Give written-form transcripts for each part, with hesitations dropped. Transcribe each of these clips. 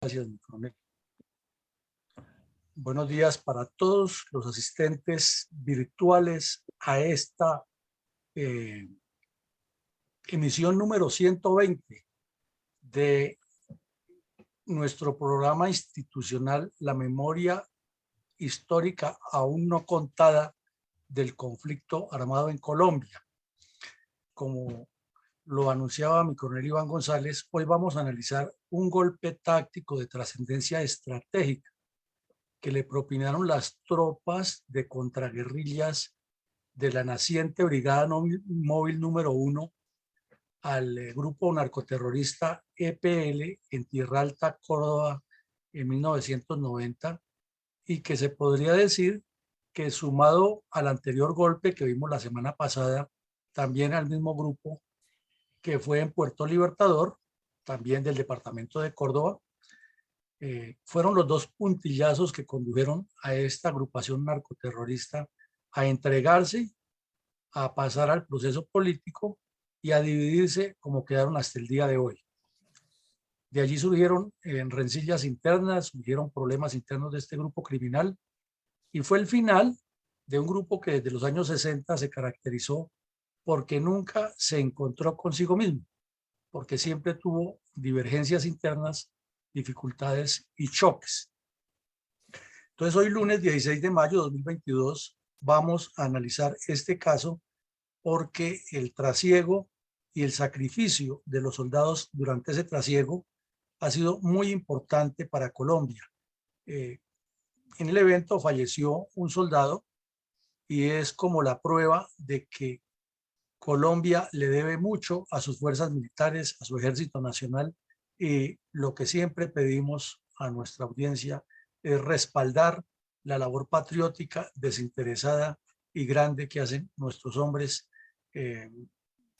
Gracias, mi coronel. Buenos días para todos los asistentes virtuales a esta emisión número 120 de nuestro programa institucional La Memoria Histórica Aún No Contada del Conflicto Armado en Colombia. Como lo anunciaba mi coronel Iván González, hoy vamos a analizar un golpe táctico de trascendencia estratégica que le propinaron las tropas de contraguerrillas de la naciente Brigada Móvil número 1 al grupo narcoterrorista EPL en Tierra Alta, Córdoba, en 1990, y que se podría decir que, sumado al anterior golpe que vimos la semana pasada, también al mismo grupo que fue en Puerto Libertador, también del departamento de Córdoba, fueron los dos puntillazos que condujeron a esta agrupación narcoterrorista a entregarse, a pasar al proceso político y a dividirse como quedaron hasta el día de hoy. De allí surgieron rencillas internas, surgieron problemas internos de este grupo criminal, y fue el final de un grupo que desde los años 60 se caracterizó porque nunca se encontró consigo mismo, porque siempre tuvo divergencias internas, dificultades y choques. Entonces, hoy lunes 16 de mayo de 2022 vamos a analizar este caso porque el trasiego y el sacrificio de los soldados durante ese trasiego ha sido muy importante para Colombia. En el evento falleció un soldado y es como la prueba de que Colombia le debe mucho a sus fuerzas militares, a su ejército nacional, y lo que siempre pedimos a nuestra audiencia es respaldar la labor patriótica, desinteresada y grande que hacen nuestros hombres,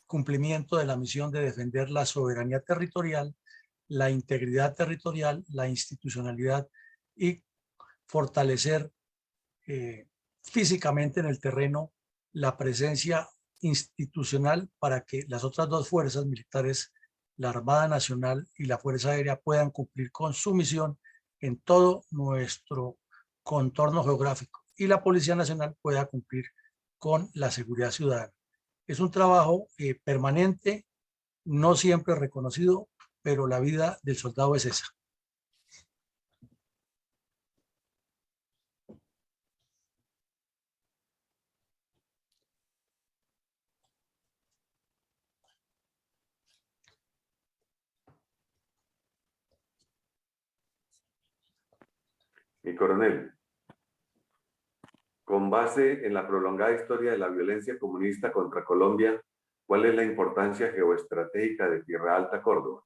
cumplimiento de la misión de defender la soberanía territorial, la integridad territorial, la institucionalidad y fortalecer físicamente en el terreno la presencia institucional para que las otras dos fuerzas militares, la Armada Nacional y la Fuerza Aérea, puedan cumplir con su misión en todo nuestro contorno geográfico y la Policía Nacional pueda cumplir con la seguridad ciudadana. Es un trabajo permanente, no siempre reconocido, pero la vida del soldado es esa. Mi coronel, con base en la prolongada historia de la violencia comunista contra Colombia, ¿cuál es la importancia geoestratégica de Tierra Alta, Córdoba?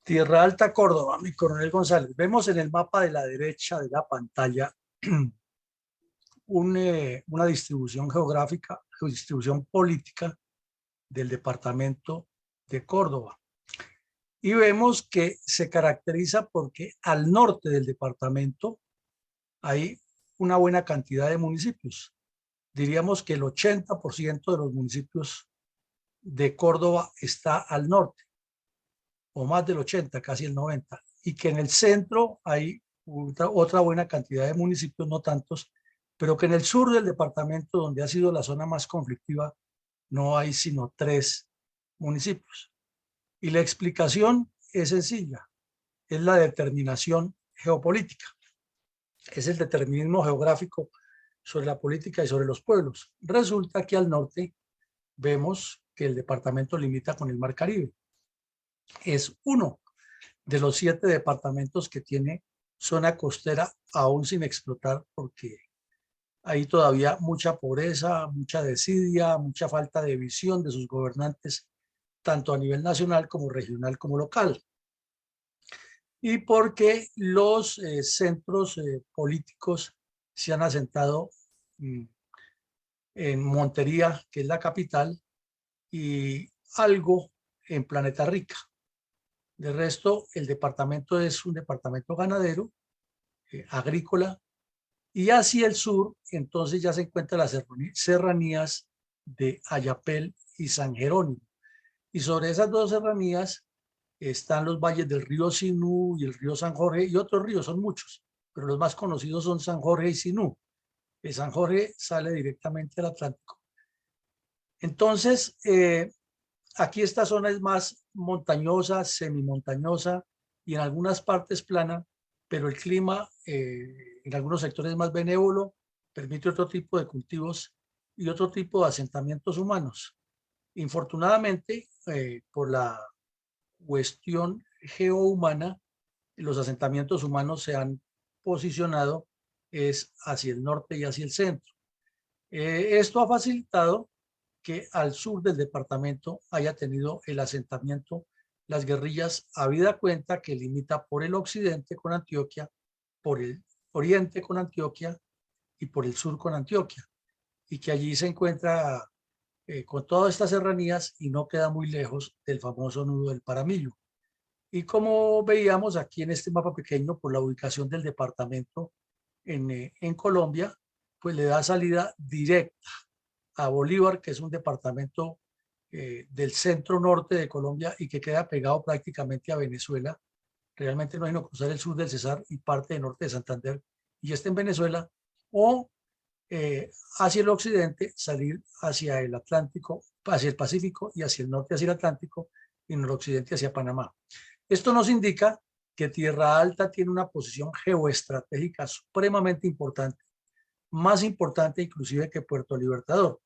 Tierra Alta, Córdoba, mi coronel González. Vemos en el mapa de la derecha de la pantalla una distribución geográfica, distribución política del departamento de Córdoba. Y vemos que se caracteriza porque al norte del departamento hay una buena cantidad de municipios. Diríamos que el 80% de los municipios de Córdoba está al norte, o más del 80, casi el 90, y que en el centro hay otra buena cantidad de municipios, no tantos, pero que en el sur del departamento, donde ha sido la zona más conflictiva, no hay sino 3 municipios. Y la explicación es sencilla, es la determinación geopolítica, es el determinismo geográfico sobre la política y sobre los pueblos. Resulta que al norte vemos que el departamento limita con el Mar Caribe. Es uno de los 7 departamentos que tiene zona costera aún sin explotar, porque hay todavía mucha pobreza, mucha desidia, mucha falta de visión de sus gobernantes, tanto a nivel nacional como regional como local. Y porque los centros políticos se han asentado en Montería, que es la capital, y algo en Planeta Rica. De resto, el departamento es un departamento ganadero, agrícola, y hacia el sur, entonces ya se encuentran las serranías de Ayapel y San Jerónimo. Y sobre esas dos serranías están los valles del río Sinú y el río San Jorge y otros ríos, son muchos, pero los más conocidos son San Jorge y Sinú. El San Jorge sale directamente al Atlántico. Entonces, aquí esta zona es más montañosa, semimontañosa y en algunas partes plana, pero el clima en algunos sectores es más benévolo, permite otro tipo de cultivos y otro tipo de asentamientos humanos. Infortunadamente, por la cuestión geohumana, los asentamientos humanos se han posicionado es hacia el norte y hacia el centro. Esto ha facilitado que al sur del departamento haya tenido el asentamiento las guerrillas, habida cuenta que limita por el occidente con Antioquia, por el oriente con Antioquia y por el sur con Antioquia, y que allí se encuentra con todas estas serranías y no queda muy lejos del famoso nudo del Paramillo. Y como veíamos aquí en este mapa pequeño, por la ubicación del departamento en Colombia, pues le da salida directa a Bolívar, que es un departamento del centro norte de Colombia y que queda pegado prácticamente a Venezuela. Realmente no hay no cruzar el sur del Cesar y parte del norte de Santander y está en Venezuela, o hacia el occidente salir hacia el Atlántico, hacia el Pacífico y hacia el norte hacia el Atlántico y en el occidente hacia Panamá. Esto nos indica que Tierra Alta tiene una posición geoestratégica supremamente importante, más importante inclusive que Puerto Libertador.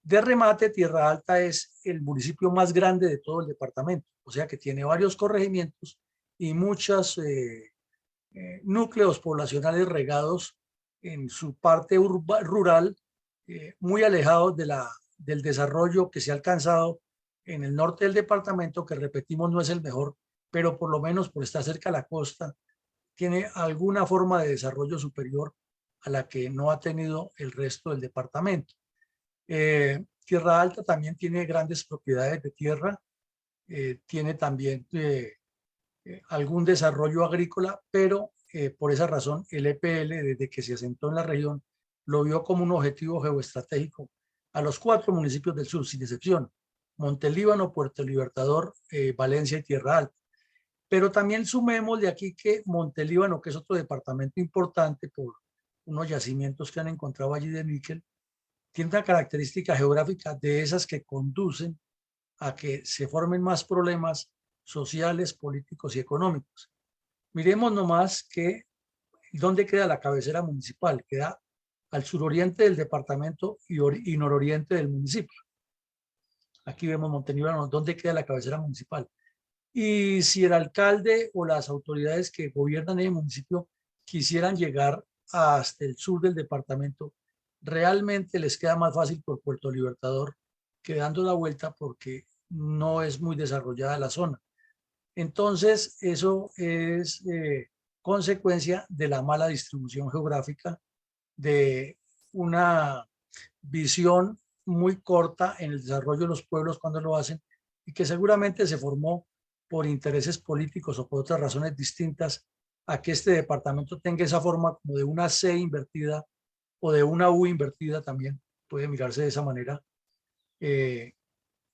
De remate, Tierra Alta es el municipio más grande de todo el departamento, o sea que tiene varios corregimientos y muchos núcleos poblacionales regados en su parte rural, muy alejados del desarrollo que se ha alcanzado en el norte del departamento, que repetimos no es el mejor, pero por lo menos por estar cerca de la costa, tiene alguna forma de desarrollo superior a la que no ha tenido el resto del departamento. Tierra Alta también tiene grandes propiedades de tierra, tiene también algún desarrollo agrícola, pero por esa razón el EPL, desde que se asentó en la región, lo vio como un objetivo geoestratégico a los 4 municipios del sur, sin excepción: Montelíbano, Puerto Libertador, Valencia y Tierra Alta. Pero también sumemos de aquí que Montelíbano, que es otro departamento importante por unos yacimientos que han encontrado allí de níquel, tiene una característica geográfica de esas que conducen a que se formen más problemas sociales, políticos y económicos. Miremos nomás que dónde queda la cabecera municipal. Queda al suroriente del departamento y nororiente del municipio. Aquí vemos Montelíbano, dónde queda la cabecera municipal. Y si el alcalde o las autoridades que gobiernan el municipio quisieran llegar hasta el sur del departamento, realmente les queda más fácil por Puerto Libertador que dando la vuelta, porque no es muy desarrollada la zona. Entonces, eso es consecuencia de la mala distribución geográfica, de una visión muy corta en el desarrollo de los pueblos cuando lo hacen, y que seguramente se formó por intereses políticos o por otras razones distintas a que este departamento tenga esa forma como de una C invertida o de una U invertida, también puede mirarse de esa manera,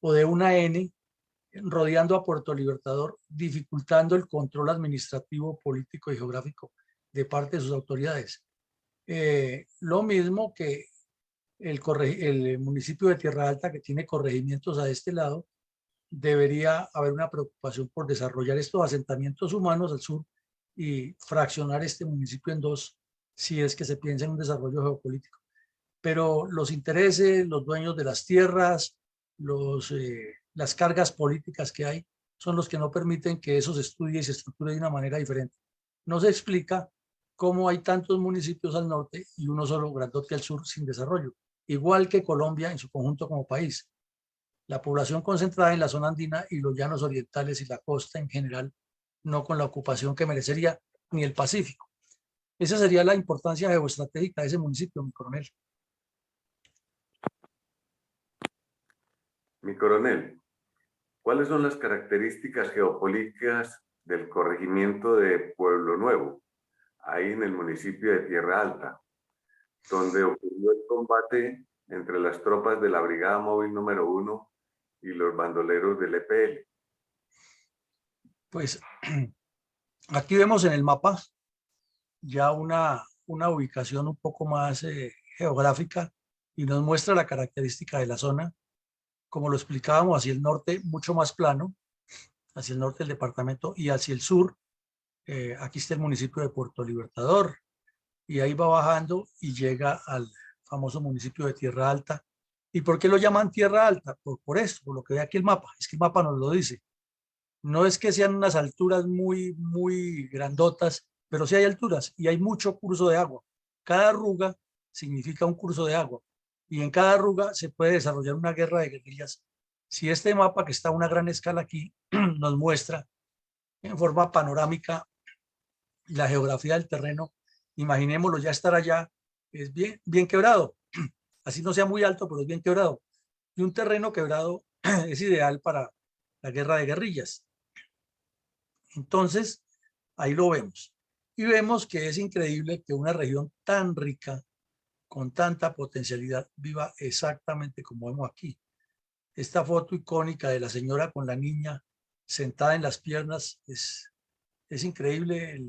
o de una N, rodeando a Puerto Libertador, dificultando el control administrativo, político y geográfico de parte de sus autoridades. Lo mismo que el municipio de Tierra Alta, que tiene corregimientos a este lado, debería haber una preocupación por desarrollar estos asentamientos humanos al sur y fraccionar este municipio en dos, si es que se piensa en un desarrollo geopolítico. Pero los intereses, los dueños de las tierras, las cargas políticas que hay, son los que no permiten que eso se estudie y se estructure de una manera diferente. No se explica cómo hay tantos municipios al norte y uno solo grandote al sur sin desarrollo, igual que Colombia en su conjunto como país. La población concentrada en la zona andina y los llanos orientales y la costa en general, no con la ocupación que merecería ni el Pacífico. Esa sería la importancia geoestratégica de ese municipio, mi coronel. Mi coronel, ¿cuáles son las características geopolíticas del corregimiento de Pueblo Nuevo, ahí en el municipio de Tierra Alta, donde ocurrió el combate entre las tropas de la Brigada Móvil número 1 y los bandoleros del EPL? Pues aquí vemos en el mapa ya una ubicación un poco más geográfica y nos muestra la característica de la zona, como lo explicábamos, hacia el norte mucho más plano, hacia el norte del departamento, y hacia el sur, aquí está el municipio de Puerto Libertador, y ahí va bajando y llega al famoso municipio de Tierra Alta. ¿Y por qué lo llaman Tierra Alta? Por esto, por lo que ve aquí el mapa, es que el mapa nos lo dice. No es que sean unas alturas muy grandotas, pero sí hay alturas y hay mucho curso de agua. Cada arruga significa un curso de agua y en cada arruga se puede desarrollar una guerra de guerrillas. Si este mapa, que está a una gran escala aquí, nos muestra en forma panorámica la geografía del terreno, imaginémoslo, ya estar allá, es bien quebrado, así no sea muy alto, pero es bien quebrado. Y un terreno quebrado es ideal para la guerra de guerrillas. Entonces, ahí lo vemos. Y vemos que es increíble que una región tan rica, con tanta potencialidad, viva exactamente como vemos aquí. Esta foto icónica de la señora con la niña sentada en las piernas es increíble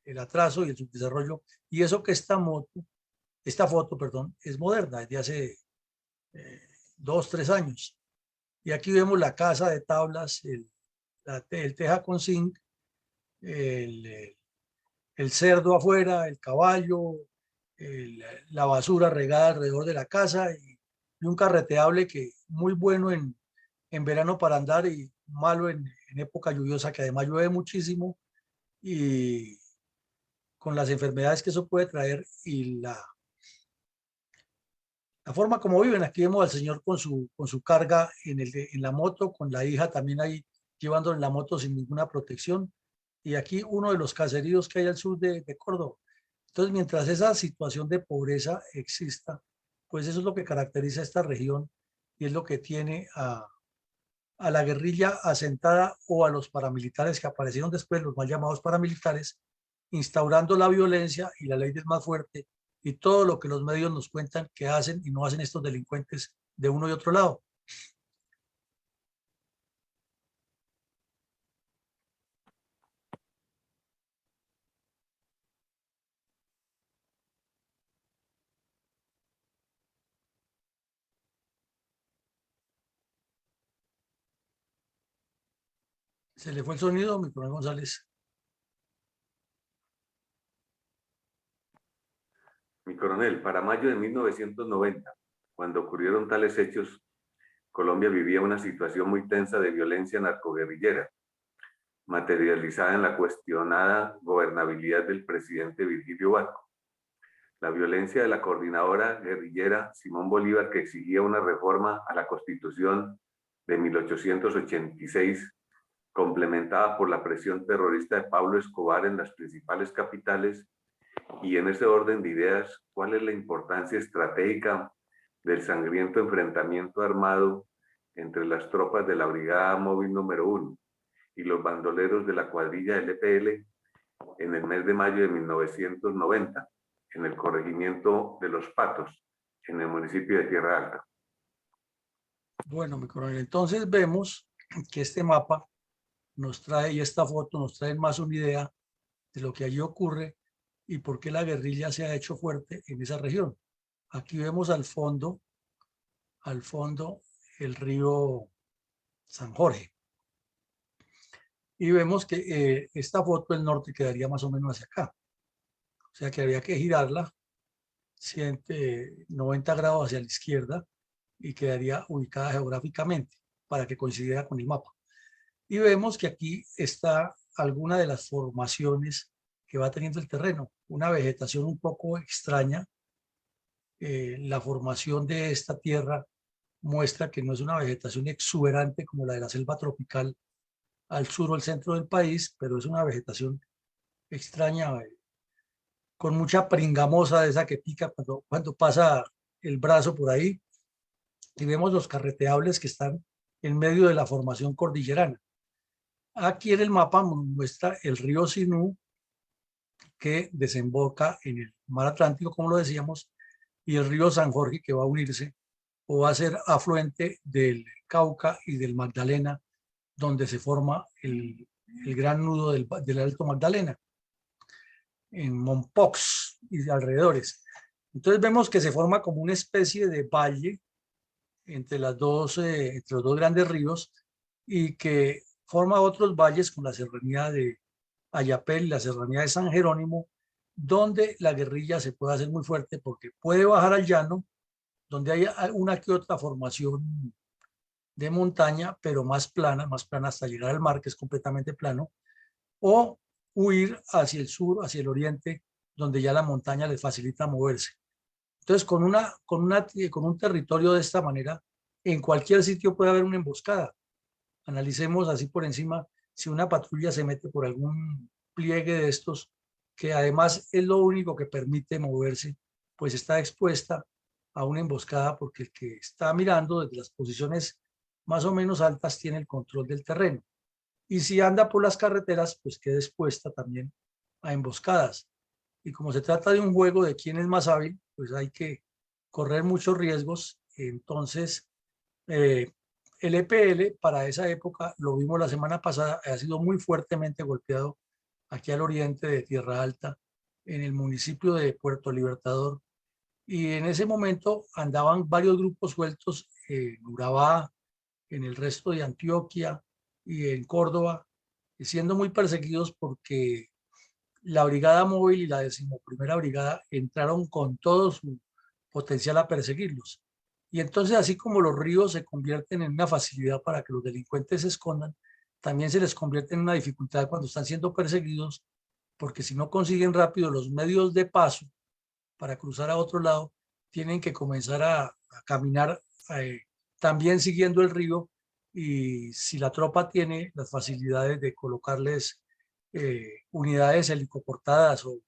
el atraso y el subdesarrollo. Y eso que esta foto, perdón, es moderna, es de hace 2, 3 años. Y aquí vemos la casa de tablas, el teja con zinc, el, el cerdo afuera, el caballo, la basura regada alrededor de la casa y un carreteable que muy bueno en verano para andar y malo en época lluviosa, que además llueve muchísimo y con las enfermedades que eso puede traer y la forma como viven. Aquí vemos al señor con su carga en la moto, con la hija también ahí llevándolo en la moto sin ninguna protección. Y aquí uno de los caseríos que hay al sur de Córdoba. Entonces, mientras esa situación de pobreza exista, pues eso es lo que caracteriza a esta región y es lo que tiene a la guerrilla asentada o a los paramilitares que aparecieron después, los mal llamados paramilitares, instaurando la violencia y la ley del más fuerte y todo lo que los medios nos cuentan que hacen y no hacen estos delincuentes de uno y otro lado. Se le fue el sonido, mi coronel González. Mi coronel, para mayo de 1990, cuando ocurrieron tales hechos, Colombia vivía una situación muy tensa de violencia narcoguerrillera, materializada en la cuestionada gobernabilidad del presidente Virgilio Barco. La violencia de la coordinadora guerrillera Simón Bolívar, que exigía una reforma a la Constitución de 1886, complementada por la presión terrorista de Pablo Escobar en las principales capitales. Y en ese orden de ideas, ¿cuál es la importancia estratégica del sangriento enfrentamiento armado entre las tropas de la Brigada Móvil número 1 y los bandoleros de la cuadrilla LPL en el mes de mayo de 1990, en el corregimiento de Los Patos, en el municipio de Tierra Alta? Bueno, mi coronel, entonces vemos que este mapa nos trae, y esta foto nos trae más una idea de lo que allí ocurre y por qué la guerrilla se ha hecho fuerte en esa región. Aquí vemos al fondo el río San Jorge. Y vemos que esta foto del norte quedaría más o menos hacia acá. O sea que había que girarla 90 grados hacia la izquierda y quedaría ubicada geográficamente para que coincidiera con el mapa. Y vemos que aquí está alguna de las formaciones que va teniendo el terreno. Una vegetación un poco extraña. La formación de esta tierra muestra que no es una vegetación exuberante como la de la selva tropical al sur o al centro del país, pero es una vegetación extraña, con mucha pringamosa de esa que pica cuando pasa el brazo por ahí. Y vemos los carreteables que están en medio de la formación cordillerana. Aquí en el mapa muestra el río Sinú, que desemboca en el mar Atlántico, como lo decíamos, y el río San Jorge, que va a unirse o va a ser afluente del Cauca y del Magdalena, donde se forma el gran nudo del Alto Magdalena, en Mompox y alrededores. Entonces vemos que se forma como una especie de valle entre los dos grandes ríos, y que forma otros valles con la serranía de Ayapel y la serranía de San Jerónimo, donde la guerrilla se puede hacer muy fuerte porque puede bajar al llano, donde hay una que otra formación de montaña, pero más plana hasta llegar al mar, que es completamente plano, o huir hacia el sur, hacia el oriente, donde ya la montaña les facilita moverse. Entonces, con un territorio de esta manera, en cualquier sitio puede haber una emboscada. Analicemos así por encima si una patrulla se mete por algún pliegue de estos, que además es lo único que permite moverse, pues está expuesta a una emboscada, porque el que está mirando desde las posiciones más o menos altas tiene el control del terreno. Y si anda por las carreteras, pues queda expuesta también a emboscadas. Y como se trata de un juego de quién es más hábil, pues hay que correr muchos riesgos. Entonces, el EPL para esa época, lo vimos la semana pasada, ha sido muy fuertemente golpeado aquí al oriente de Tierra Alta, en el municipio de Puerto Libertador. Y en ese momento andaban varios grupos sueltos en Urabá, en el resto de Antioquia y en Córdoba, siendo muy perseguidos porque la Brigada Móvil y la 11ª Brigada entraron con todo su potencial a perseguirlos. Y entonces, así como los ríos se convierten en una facilidad para que los delincuentes se escondan, también se les convierte en una dificultad cuando están siendo perseguidos, porque si no consiguen rápido los medios de paso para cruzar a otro lado, tienen que comenzar a caminar también siguiendo el río, y si la tropa tiene las facilidades de colocarles unidades helicoportadas o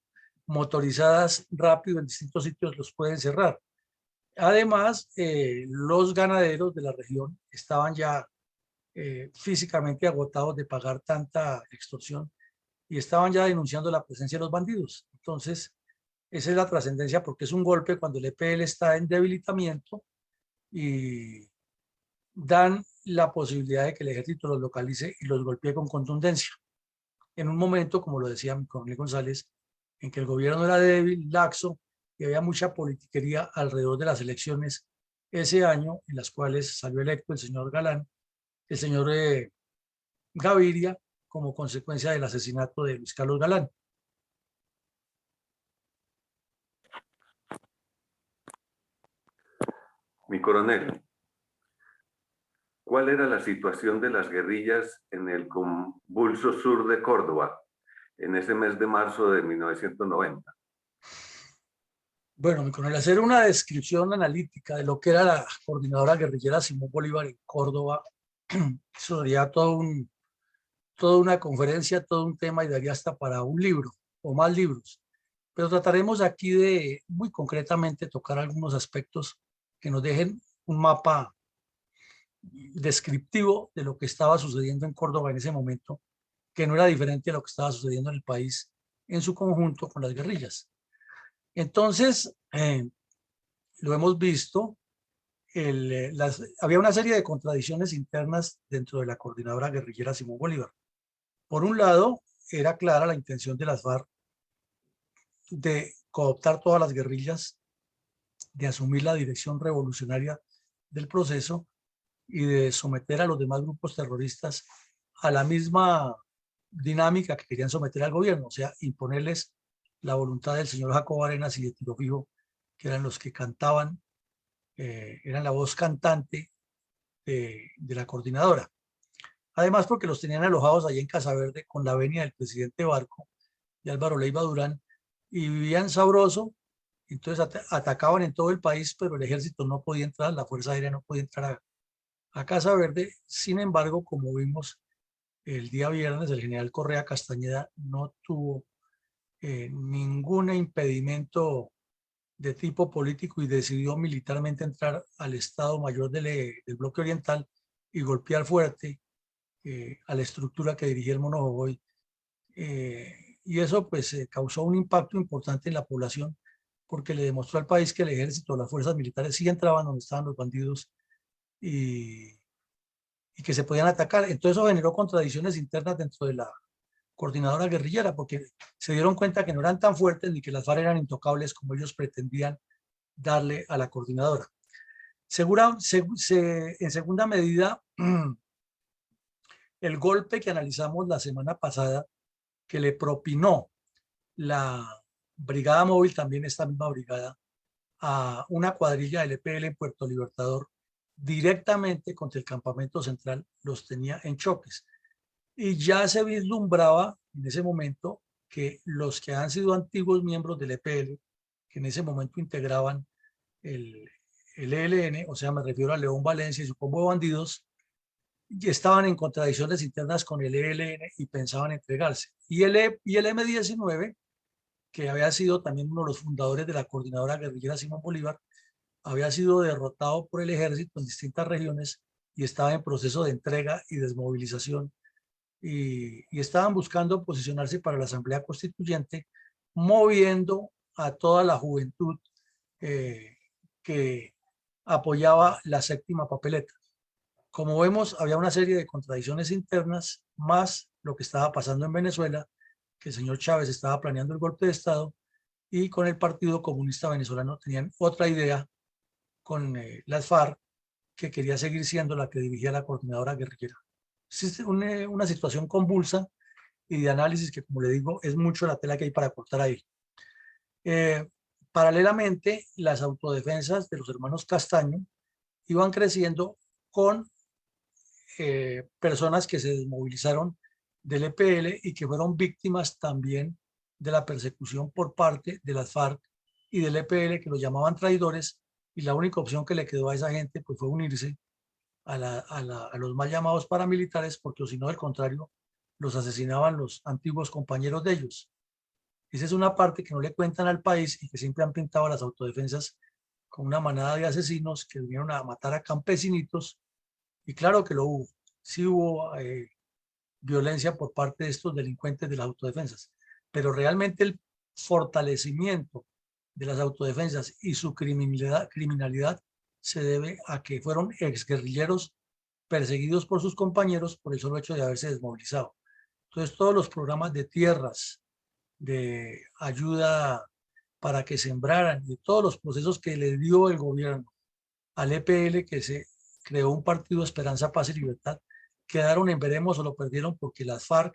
motorizadas rápido en distintos sitios, los pueden cerrar. Además, los ganaderos de la región estaban ya físicamente agotados de pagar tanta extorsión y estaban ya denunciando la presencia de los bandidos. Entonces, esa es la trascendencia, porque es un golpe cuando el EPL está en debilitamiento y dan la posibilidad de que el ejército los localice y los golpee con contundencia. En un momento, como lo decía mi coronel González, en que el gobierno era débil, laxo, y había mucha politiquería alrededor de las elecciones ese año, en las cuales salió electo el señor Galán, el señor Gaviria, como consecuencia del asesinato de Luis Carlos Galán. Mi coronel, ¿cuál era la situación de las guerrillas en el convulso sur de Córdoba en ese mes de marzo de 1990? Bueno, mi coronel, hacer una descripción analítica de lo que era la coordinadora guerrillera Simón Bolívar en Córdoba, eso sería toda una conferencia, todo un tema, y daría hasta para un libro o más libros. Pero trataremos aquí de muy concretamente tocar algunos aspectos que nos dejen un mapa descriptivo de lo que estaba sucediendo en Córdoba en ese momento, que no era diferente a lo que estaba sucediendo en el país en su conjunto con las guerrillas. Entonces, lo hemos visto, había una serie de contradicciones internas dentro de la coordinadora guerrillera Simón Bolívar. Por un lado, era clara la intención de las FARC de cooptar todas las guerrillas, de asumir la dirección revolucionaria del proceso y de someter a los demás grupos terroristas a la misma dinámica que querían someter al gobierno, o sea, imponerles la voluntad del señor Jacobo Arenas y de Tiro Fijo, que eran los que cantaban, eran la voz cantante de la coordinadora. Además, porque los tenían alojados allí en Casa Verde con la venia del presidente Barco y Álvaro Leiva Durán, y vivían sabroso. Entonces atacaban en todo el país, pero el ejército no podía entrar, la Fuerza Aérea no podía entrar a Casa Verde. Sin embargo, como vimos el día viernes, el general Correa Castañeda no tuvo ningún impedimento de tipo político y decidió militarmente entrar al Estado Mayor del Bloque Oriental y golpear fuerte a la estructura que dirigía el Mono Jogoy. Y eso pues causó un impacto importante en la población, porque le demostró al país que el ejército, las fuerzas militares sí entraban donde estaban los bandidos y que se podían atacar. Entonces eso generó contradicciones internas dentro de la coordinadora guerrillera, porque se dieron cuenta que no eran tan fuertes ni que las FARC eran intocables como ellos pretendían darle a la coordinadora. En segunda medida, el golpe que analizamos la semana pasada, que le propinó la brigada móvil, también esta misma brigada, a una cuadrilla del EPL en Puerto Libertador, directamente contra el campamento central, los tenía en choques. Y ya se vislumbraba en ese momento que los que han sido antiguos miembros del EPL, que en ese momento integraban el ELN, o sea, me refiero a León Valencia y su combo de bandidos, y estaban en contradicciones internas con el ELN y pensaban entregarse. Y el M-19, que había sido también uno de los fundadores de la coordinadora guerrillera Simón Bolívar, había sido derrotado por el ejército en distintas regiones y estaba en proceso de entrega y desmovilización. Y estaban buscando posicionarse para la Asamblea Constituyente, moviendo a toda la juventud que apoyaba la séptima papeleta. Como vemos, había una serie de contradicciones internas, más lo que estaba pasando en Venezuela, que el señor Chávez estaba planeando el golpe de Estado, y con el Partido Comunista Venezolano tenían otra idea con las FARC, que quería seguir siendo la que dirigía la coordinadora guerrillera. Es una situación convulsa y de análisis que, como le digo, es mucho la tela que hay para cortar ahí. Paralelamente, las autodefensas de los hermanos Castaño iban creciendo con personas que se desmovilizaron del EPL y que fueron víctimas también de la persecución por parte de las FARC y del EPL, que los llamaban traidores, y la única opción que le quedó a esa gente pues fue unirse a los mal llamados paramilitares, porque si no, del contrario, los asesinaban los antiguos compañeros de ellos. Esa es una parte que no le cuentan al país y que siempre han pintado a las autodefensas como una manada de asesinos que vinieron a matar a campesinitos, y claro que lo hubo. Sí hubo violencia por parte de estos delincuentes de las autodefensas, pero realmente el fortalecimiento de las autodefensas y su criminalidad se debe a que fueron exguerrilleros perseguidos por sus compañeros por el solo hecho de haberse desmovilizado. Entonces, todos los programas de tierras, de ayuda para que sembraran, y todos los procesos que le dio el gobierno al EPL, que se creó un partido Esperanza, Paz y Libertad, quedaron en veremos o lo perdieron, porque las FARC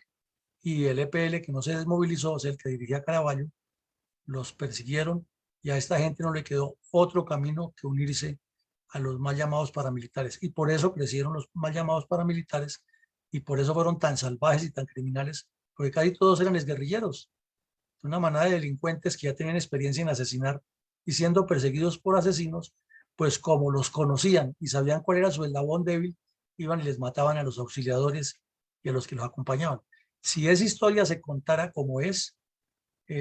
y el EPL, que no se desmovilizó, o sea, el que dirigía Caraballo, los persiguieron, y a esta gente no le quedó otro camino que unirse a los mal llamados paramilitares. Y por eso crecieron los mal llamados paramilitares, y por eso fueron tan salvajes y tan criminales, porque casi todos eran exguerrilleros, una manada de delincuentes que ya tenían experiencia en asesinar, y siendo perseguidos por asesinos, pues como los conocían y sabían cuál era su eslabón débil, iban y les mataban a los auxiliadores y a los que los acompañaban. Si esa historia se contara como es,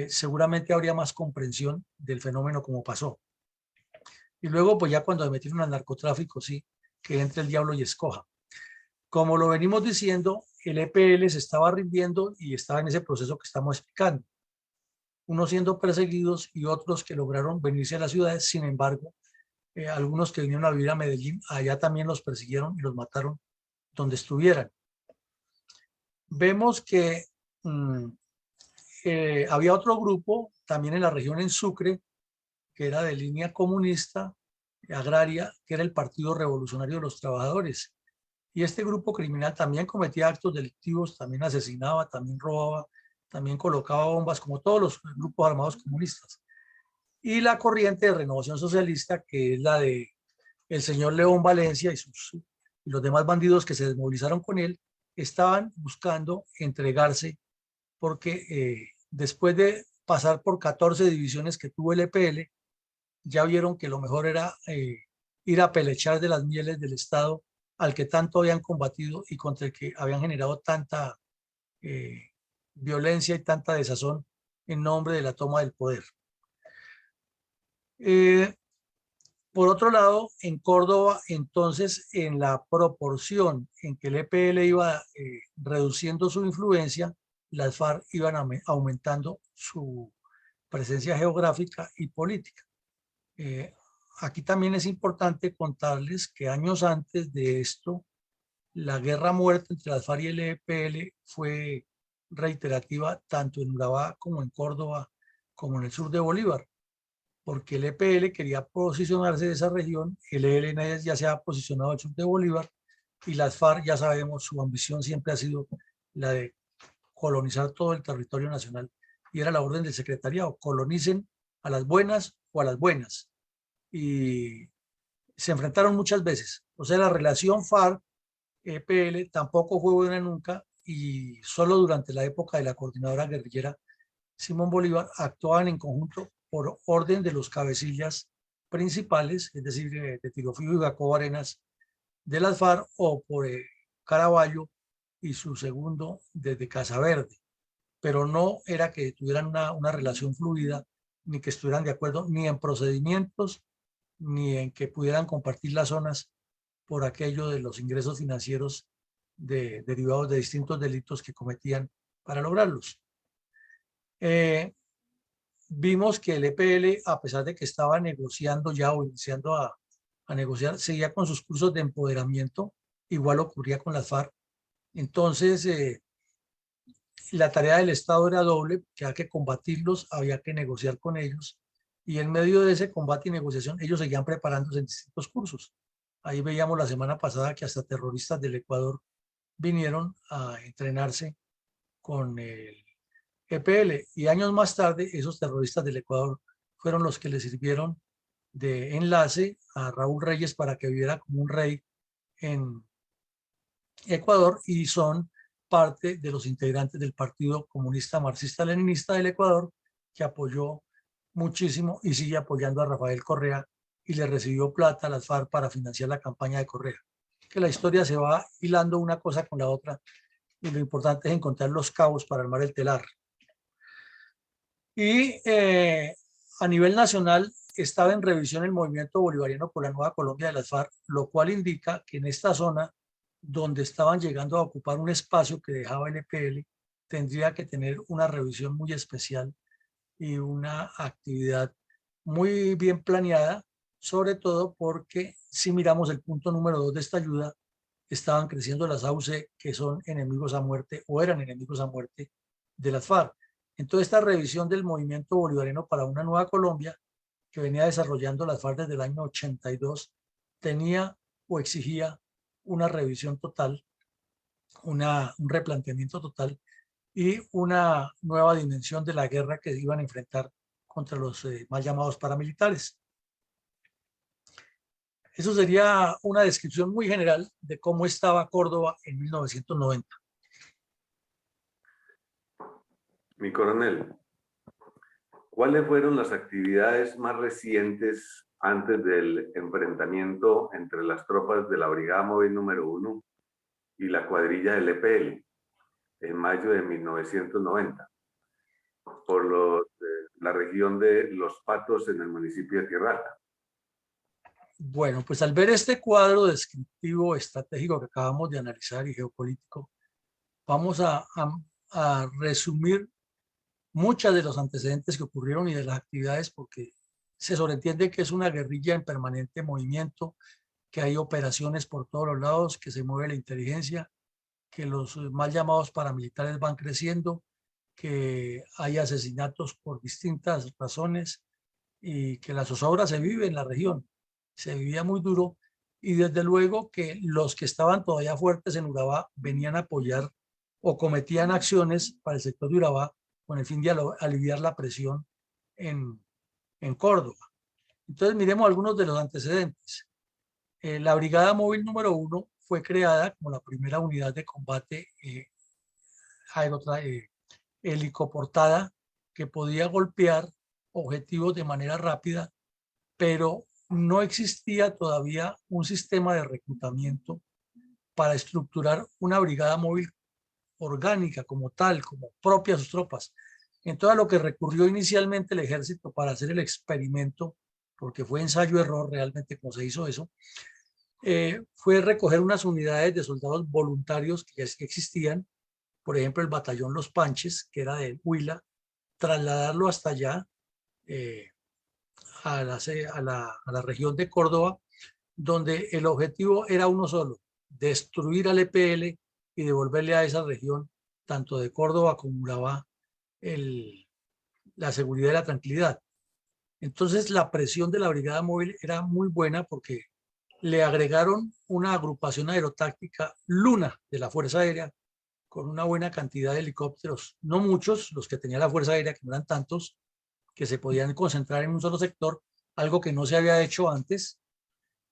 seguramente habría más comprensión del fenómeno como pasó. Y luego, pues ya cuando se metieron al narcotráfico, sí, que entre el diablo y escoja. Como lo venimos diciendo, el EPL se estaba rindiendo y estaba en ese proceso que estamos explicando. Unos siendo perseguidos y otros que lograron venirse a las ciudades. Sin embargo, algunos que vinieron a vivir a Medellín, allá también los persiguieron y los mataron donde estuvieran. Vemos que había otro grupo también en la región, en Sucre, que era de línea comunista agraria, que era el Partido Revolucionario de los Trabajadores. Y este grupo criminal también cometía actos delictivos, también asesinaba, también robaba, también colocaba bombas, como todos los grupos armados comunistas. Y la corriente de Renovación Socialista, que es la de el señor León Valencia y los demás bandidos que se desmovilizaron con él, estaban buscando entregarse, porque después de pasar por 14 divisiones que tuvo el EPL, ya vieron que lo mejor era ir a pelechar de las mieles del Estado al que tanto habían combatido y contra el que habían generado tanta violencia y tanta desazón en nombre de la toma del poder. Por otro lado, en Córdoba, entonces, en la proporción en que el EPL iba reduciendo su influencia, las FARC iban aumentando su presencia geográfica y política. Aquí también es importante contarles que años antes de esto, la guerra muerta entre las FARC y el EPL fue reiterativa tanto en Urabá como en Córdoba, como en el sur de Bolívar, porque el EPL quería posicionarse de esa región, el ELN ya se ha posicionado al sur de Bolívar, y las FARC, ya sabemos, su ambición siempre ha sido la de colonizar todo el territorio nacional, y era la orden del secretariado: colonicen a las buenas o a las buenas. Y se enfrentaron muchas veces. O sea, la relación FARC-EPL tampoco fue buena nunca, y solo durante la época de la coordinadora guerrillera Simón Bolívar actuaban en conjunto por orden de los cabecillas principales, es decir, de Tirofío y Jacobo Arenas de las FARC, o por Caraballo y su segundo desde Casaverde, pero no era que tuvieran una relación fluida, ni que estuvieran de acuerdo ni en procedimientos, ni en que pudieran compartir las zonas por aquello de los ingresos financieros derivados de distintos delitos que cometían para lograrlos. Vimos que el EPL, a pesar de que estaba negociando ya o iniciando a negociar, seguía con sus cursos de empoderamiento. Igual ocurría con las FARC. Entonces, la tarea del Estado era doble, que había que combatirlos, había que negociar con ellos, y en medio de ese combate y negociación ellos seguían preparándose en distintos cursos. Ahí veíamos la semana pasada que hasta terroristas del Ecuador vinieron a entrenarse con el EPL, y años más tarde esos terroristas del Ecuador fueron los que le sirvieron de enlace a Raúl Reyes para que viviera como un rey en Ecuador, y son parte de los integrantes del Partido Comunista Marxista-Leninista del Ecuador, que apoyó muchísimo y sigue apoyando a Rafael Correa, y le recibió plata a las FARC para financiar la campaña de Correa. Que la historia se va hilando una cosa con la otra, y lo importante es encontrar los cabos para armar el telar. Y a nivel nacional estaba en revisión el movimiento bolivariano por la Nueva Colombia de las FARC, lo cual indica que en esta zona, donde estaban llegando a ocupar un espacio que dejaba el EPL, tendría que tener una revisión muy especial y una actividad muy bien planeada, sobre todo porque si miramos el punto número 2 de esta ayuda, estaban creciendo las AUC, que son enemigos a muerte o eran enemigos a muerte de las FARC. Entonces, esta revisión del movimiento bolivariano para una nueva Colombia, que venía desarrollando las FARC desde el año 82, tenía o exigía una revisión total, un replanteamiento total y una nueva dimensión de la guerra que iban a enfrentar contra los mal llamados paramilitares. Eso sería una descripción muy general de cómo estaba Córdoba en 1990. Mi coronel, ¿cuáles fueron las actividades más recientes antes del enfrentamiento entre las tropas de la Brigada Móvil número 1 y la cuadrilla del EPL en mayo de 1990 por la región de Los Patos en el municipio de Tierra Alta? Bueno, pues al ver este cuadro descriptivo estratégico que acabamos de analizar y geopolítico, vamos a resumir muchas de los antecedentes que ocurrieron y de las actividades, porque se sobreentiende que es una guerrilla en permanente movimiento, que hay operaciones por todos los lados, que se mueve la inteligencia, que los mal llamados paramilitares van creciendo, que hay asesinatos por distintas razones, y que la zozobra se vive en la región. Se vivía muy duro, y desde luego que los que estaban todavía fuertes en Urabá venían a apoyar o cometían acciones para el sector de Urabá con el fin de aliviar la presión en Córdoba. Entonces miremos algunos de los antecedentes. La Brigada Móvil número 1 fue creada como la primera unidad de combate helicoportada, que podía golpear objetivos de manera rápida, pero no existía todavía un sistema de reclutamiento para estructurar una brigada móvil orgánica como tal, como propia de sus tropas. Entonces, a lo que recurrió inicialmente el ejército para hacer el experimento, porque fue ensayo-error realmente como se hizo eso, fue recoger unas unidades de soldados voluntarios que ya existían, por ejemplo el batallón Los Panches, que era de Huila, trasladarlo hasta allá, a la región de Córdoba, donde el objetivo era uno solo: destruir al EPL y devolverle a esa región tanto de Córdoba como Urabá, la seguridad y la tranquilidad. Entonces la presión de la brigada móvil era muy buena porque le agregaron una agrupación aerotáctica Luna de la Fuerza Aérea con una buena cantidad de helicópteros, no muchos, los que tenía la Fuerza Aérea, que no eran tantos, que se podían concentrar en un solo sector, algo que no se había hecho antes,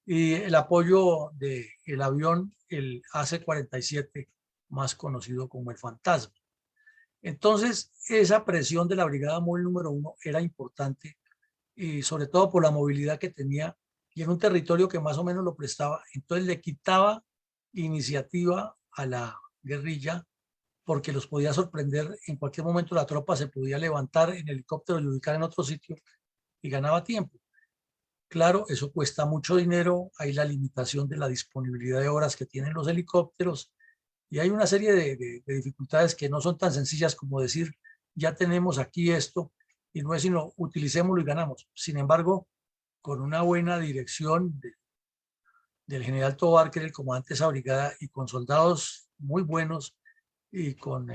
y el apoyo del avión, el AC-47, más conocido como el Fantasma. Entonces, esa presión de la Brigada Móvil número 1 era importante, y sobre todo por la movilidad que tenía, y en un territorio que más o menos lo prestaba. Entonces le quitaba iniciativa a la guerrilla, porque los podía sorprender en cualquier momento. La tropa se podía levantar en helicóptero y ubicar en otro sitio y ganaba tiempo. Claro, eso cuesta mucho dinero, hay la limitación de la disponibilidad de horas que tienen los helicópteros y hay una serie de dificultades que no son tan sencillas como decir, ya tenemos aquí esto, y no es sino utilicémoslo y ganamos. Sin embargo, con una buena dirección del general Tovar, que era el comandante de esa brigada, y con soldados muy buenos y con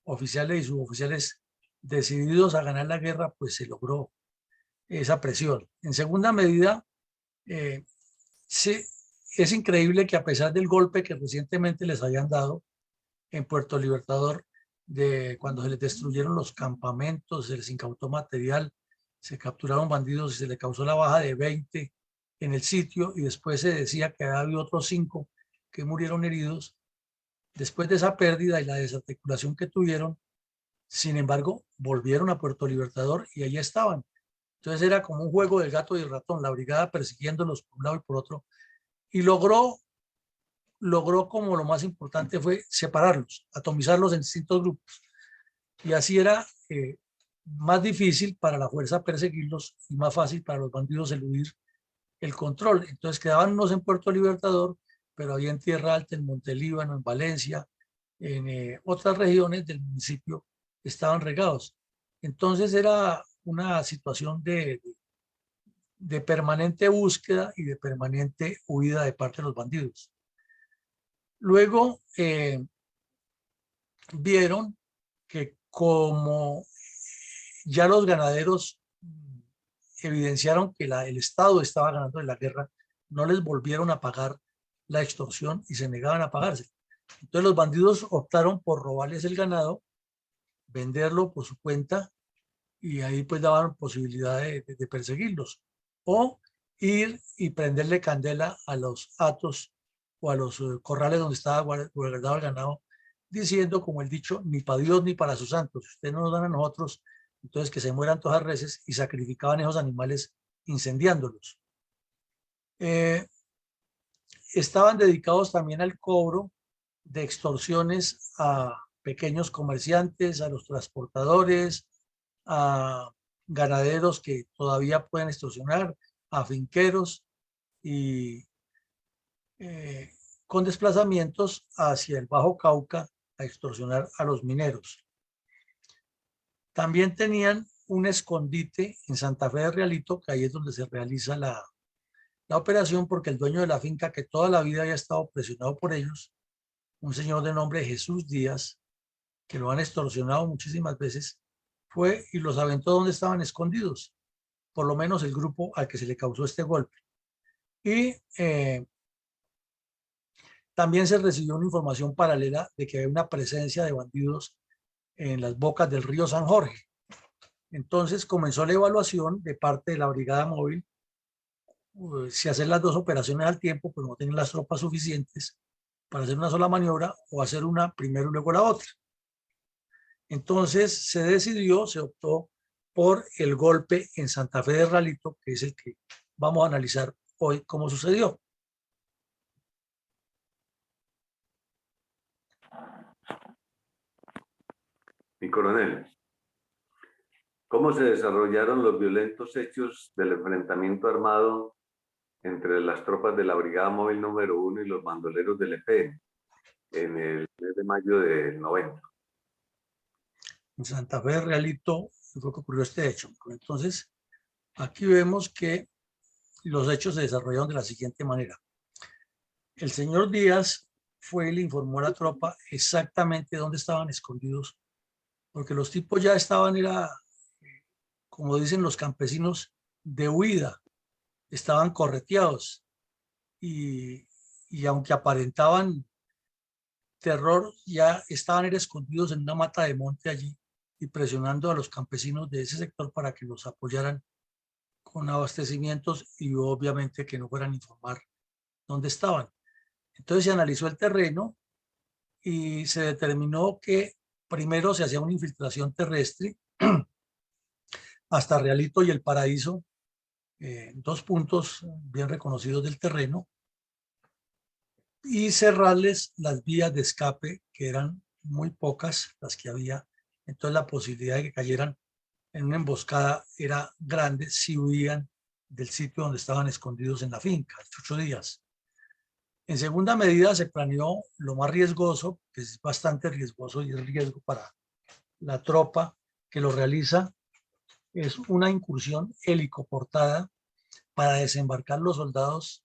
oficiales y suboficiales decididos a ganar la guerra, pues se logró esa presión. En segunda medida, eh, es increíble que a pesar del golpe que recientemente les habían dado en Puerto Libertador, de cuando se les destruyeron los campamentos, se les incautó material, se capturaron bandidos y se le causó la baja de 20 en el sitio, y después se decía que había otros 5 que murieron heridos. Después de esa pérdida y la desarticulación que tuvieron, sin embargo, volvieron a Puerto Libertador y allí estaban. Entonces era como un juego del gato y el ratón, la brigada persiguiéndolos por un lado y por otro, y logró como lo más importante fue separarlos, atomizarlos en distintos grupos. Y así era más difícil para la fuerza perseguirlos y más fácil para los bandidos eludir el control. Entonces quedaban unos en Puerto Libertador, pero había en Tierra Alta, en Montelíbano, en Valencia, en otras regiones del municipio estaban regados. Entonces era una situación de permanente búsqueda y de permanente huida de parte de los bandidos. Luego vieron que como ya los ganaderos evidenciaron que el Estado estaba ganando en la guerra, no les volvieron a pagar la extorsión y se negaban a pagarse. Entonces los bandidos optaron por robarles el ganado, venderlo por su cuenta, y ahí pues daban posibilidad de perseguirlos, o ir y prenderle candela a los hatos o a los corrales donde estaba guardado el ganado, diciendo como el dicho, ni para Dios ni para sus santos, si ustedes no nos dan a nosotros, entonces que se mueran todas las reses, y sacrificaban esos animales incendiándolos. Estaban dedicados también al cobro de extorsiones a pequeños comerciantes, a los transportadores, a ganaderos que todavía pueden extorsionar, a finqueros, y con desplazamientos hacia el Bajo Cauca a extorsionar a los mineros. También tenían un escondite en Santa Fe de Realito, que ahí es donde se realiza la operación, porque el dueño de la finca, que toda la vida había estado presionado por ellos, un señor de nombre Jesús Díaz, que lo han extorsionado muchísimas veces, fue y los aventó donde estaban escondidos, por lo menos el grupo al que se le causó este golpe. Y también se recibió una información paralela de que había una presencia de bandidos en las bocas del río San Jorge. Entonces comenzó la evaluación de parte de la brigada móvil, si hacer las dos operaciones al tiempo, pero no tener las tropas suficientes para hacer una sola maniobra, o hacer una primero y luego la otra. Entonces se optó por el golpe en Santa Fe de Realito, que es el que vamos a analizar hoy cómo sucedió. Mi coronel, ¿cómo se desarrollaron los violentos hechos del enfrentamiento armado entre las tropas de la Brigada Móvil número 1 y los bandoleros del EPN en el mes de mayo del 90? En Santa Fe de Realito fue que ocurrió este hecho. Entonces, aquí vemos que los hechos se desarrollaron de la siguiente manera. El señor Díaz fue y le informó a la tropa exactamente dónde estaban escondidos, porque los tipos ya estaban, era, como dicen los campesinos, de huida, estaban correteados y, y aunque aparentaban terror, ya estaban era escondidos en una mata de monte allí y presionando a los campesinos de ese sector para que los apoyaran con abastecimientos y obviamente que no fueran a informar dónde estaban. Entonces se analizó el terreno y se determinó que primero se hacía una infiltración terrestre hasta Realito y El Paraíso, dos puntos bien reconocidos del terreno, y cerrarles las vías de escape, que eran muy pocas las que había. Entonces la posibilidad de que cayeran en una emboscada era grande si huían del sitio donde estaban escondidos en la finca, 8 días. En segunda medida se planeó lo más riesgoso, que es bastante riesgoso y es riesgo para la tropa que lo realiza, es una incursión helicoportada para desembarcar los soldados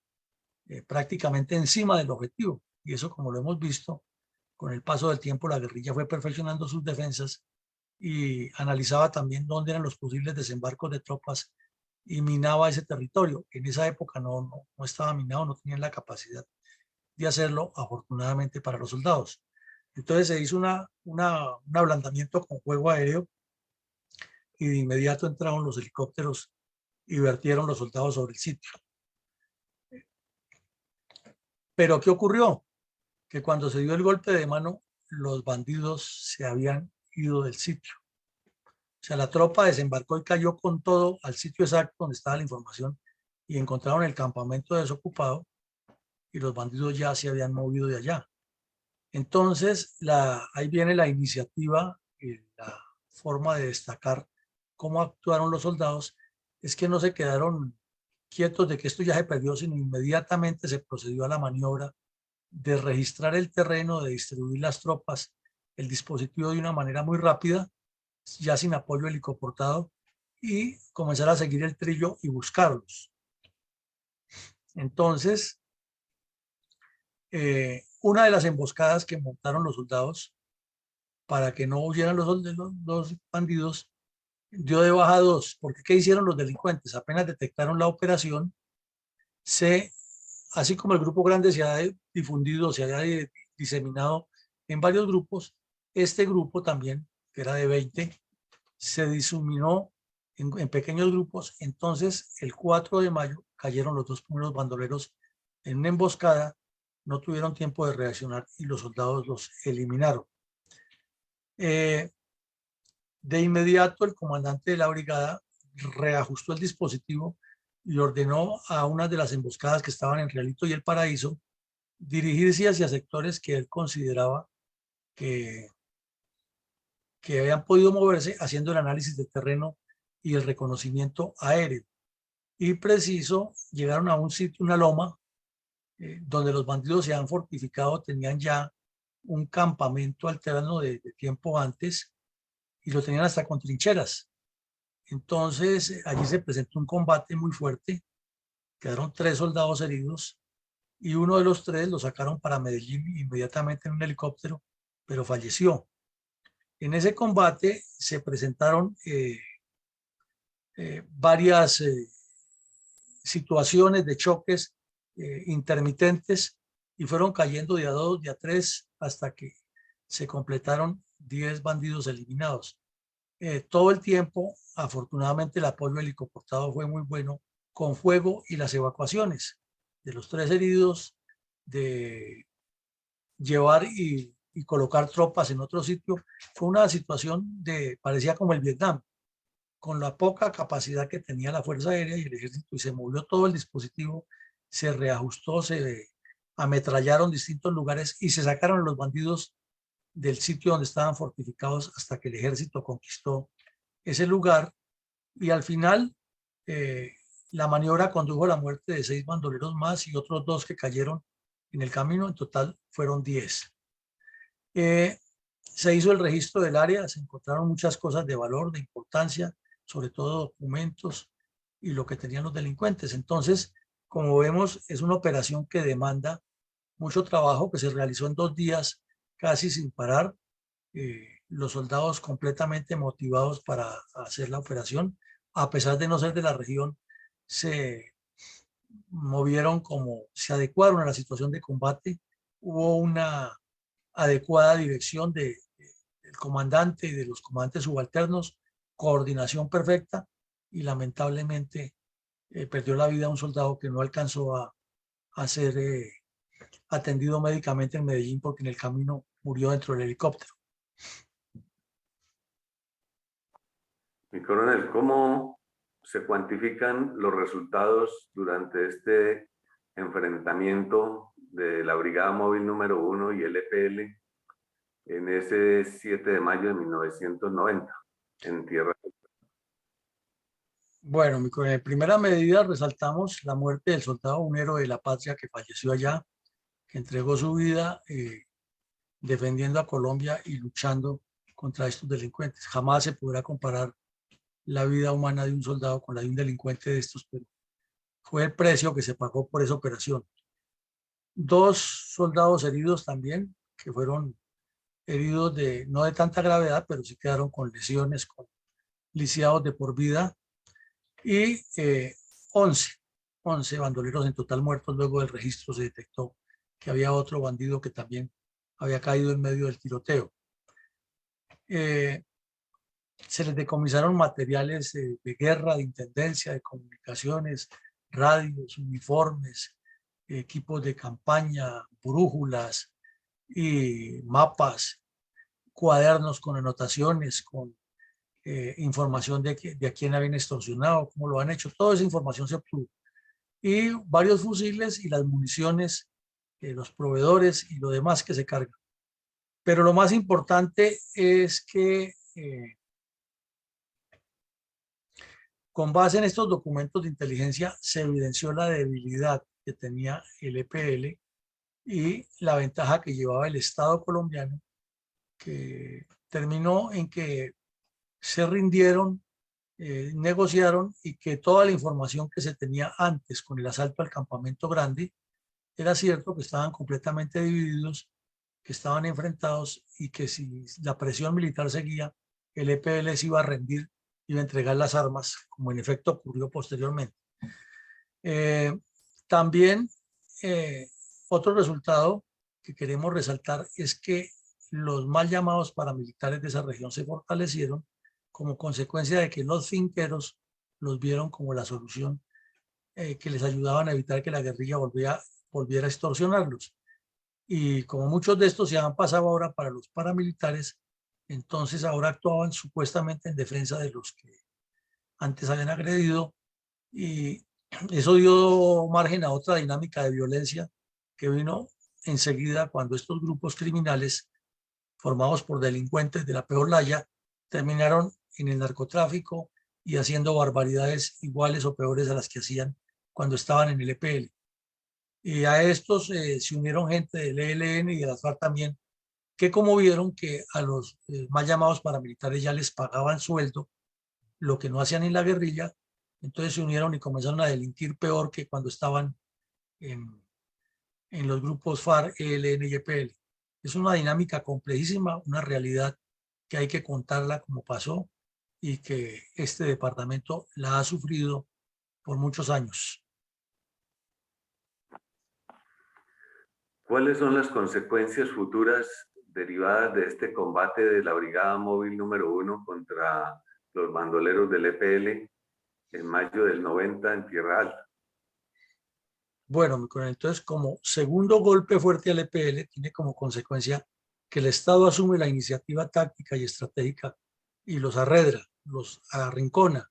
prácticamente encima del objetivo. Y eso, como lo hemos visto, con el paso del tiempo la guerrilla fue perfeccionando sus defensas y analizaba también dónde eran los posibles desembarcos de tropas y minaba ese territorio. En esa época no estaba minado, no tenían la capacidad de hacerlo, afortunadamente para los soldados. Entonces se hizo un ablandamiento con fuego aéreo y de inmediato entraron los helicópteros y vertieron los soldados sobre el sitio. Pero ¿qué ocurrió? Que cuando se dio el golpe de mano, los bandidos se habían ido del sitio. O sea, la tropa desembarcó y cayó con todo al sitio exacto donde estaba la información y encontraron el campamento desocupado y los bandidos ya se habían movido de allá. Entonces, ahí viene la iniciativa y la forma de destacar cómo actuaron los soldados, es que no se quedaron quietos de que esto ya se perdió, sino inmediatamente se procedió a la maniobra de registrar el terreno, de distribuir las tropas, el dispositivo de una manera muy rápida, ya sin apoyo helicoportado, y comenzar a seguir el trillo y buscarlos. Entonces, una de las emboscadas que montaron los soldados para que no huyeran los bandidos, dio de baja 2, porque ¿qué hicieron los delincuentes? Apenas detectaron la operación, así como el grupo grande se ha difundido, se ha diseminado en varios grupos, este grupo también, que era de 20, se diseminó en pequeños grupos. Entonces, el 4 de mayo cayeron los dos primeros bandoleros en una emboscada, no tuvieron tiempo de reaccionar y los soldados los eliminaron. De inmediato, el comandante de la brigada reajustó el dispositivo y ordenó a una de las emboscadas que estaban en Realito y El Paraíso dirigirse hacia sectores que él consideraba que habían podido moverse, haciendo el análisis del terreno y el reconocimiento aéreo. Y preciso, llegaron a un sitio, una loma, donde los bandidos se han fortificado, tenían ya un campamento alterno de tiempo antes y lo tenían hasta con trincheras. Entonces, allí se presentó un combate muy fuerte, quedaron 3 soldados heridos y uno de los 3 lo sacaron para Medellín inmediatamente en un helicóptero, pero falleció. En ese combate se presentaron varias situaciones de choques intermitentes y fueron cayendo de a 2, de a 3, hasta que se completaron 10 bandidos eliminados. Todo el tiempo, afortunadamente, el apoyo helicoportado fue muy bueno con fuego y las evacuaciones de los 3 heridos, de llevar y colocar tropas en otro sitio. Fue una situación parecía como el Vietnam, con la poca capacidad que tenía la Fuerza Aérea y el Ejército, y se movió todo el dispositivo, se reajustó, se ametrallaron distintos lugares y se sacaron los bandidos del sitio donde estaban fortificados hasta que el ejército conquistó ese lugar. Y al final la maniobra condujo a la muerte de 6 bandoleros más y otros 2 que cayeron en el camino. En total fueron 10. Se hizo el registro del área, se encontraron muchas cosas de valor, de importancia, sobre todo documentos y lo que tenían los delincuentes. Entonces, como vemos, es una operación que demanda mucho trabajo que se realizó en 2 días, casi sin parar. Los soldados completamente motivados para hacer la operación, a pesar de no ser de la región, se movieron como se adecuaron a la situación de combate. Hubo una adecuada dirección del comandante y de los comandantes subalternos, coordinación perfecta, y lamentablemente perdió la vida un soldado que no alcanzó a ser atendido médicamente en Medellín porque en el camino murió dentro del helicóptero. Mi coronel, ¿cómo se cuantifican los resultados durante este enfrentamiento de la Brigada Móvil número 1 y el EPL en ese 7 de mayo de 1990 en Tierra? Bueno, en primera medida resaltamos la muerte del soldado, un héroe de la patria que falleció allá, que entregó su vida defendiendo a Colombia y luchando contra estos delincuentes. Jamás se podrá comparar la vida humana de un soldado con la de un delincuente de estos, pero fue el precio que se pagó por esa operación. 2 soldados heridos también, que fueron heridos no de tanta gravedad, pero sí quedaron con lesiones, con lisiados de por vida, y 11 bandoleros en total muertos. Luego del registro se detectó que había otro bandido que también había caído en medio del tiroteo. Se les decomisaron materiales de guerra, de intendencia, de comunicaciones, radios, uniformes, equipos de campaña, brújulas y mapas, cuadernos con anotaciones, con información de a quién habían extorsionado, cómo lo han hecho. Toda esa información se obtuvo. Y varios fusiles y las municiones, los proveedores y lo demás que se carga. Pero lo más importante es que con base en estos documentos de inteligencia se evidenció la debilidad que tenía el EPL y la ventaja que llevaba el Estado colombiano, que terminó en que se rindieron, negociaron, y que toda la información que se tenía antes con el asalto al campamento grande era cierto, que estaban completamente divididos, que estaban enfrentados y que si la presión militar seguía, el EPL se iba a rendir, iba a entregar las armas, como en efecto ocurrió posteriormente. También otro resultado que queremos resaltar es que los mal llamados paramilitares de esa región se fortalecieron como consecuencia de que los finqueros los vieron como la solución, que les ayudaban a evitar que la guerrilla volviera a extorsionarlos. Y como muchos de estos se han pasado ahora para los paramilitares, entonces ahora actuaban supuestamente en defensa de los que antes habían agredido, y eso dio margen a otra dinámica de violencia que vino enseguida cuando estos grupos criminales formados por delincuentes de la peor laya terminaron en el narcotráfico y haciendo barbaridades iguales o peores a las que hacían cuando estaban en el EPL. Y a estos se unieron gente del ELN y de la FARC también, que como vieron que a los mal llamados paramilitares ya les pagaban sueldo, lo que no hacían en la guerrilla, entonces se unieron y comenzaron a delinquir peor que cuando estaban en los grupos FARC, ELN y EPL. Es una dinámica complejísima, una realidad que hay que contarla como pasó y que este departamento la ha sufrido por muchos años. ¿Cuáles son las consecuencias futuras derivadas de este combate de la Brigada Móvil número 1 contra los bandoleros del EPL en mayo del 90 en Tierra Alta? Bueno, entonces, como segundo golpe fuerte al EPL, tiene como consecuencia que el Estado asume la iniciativa táctica y estratégica y los arredra, los arrincona,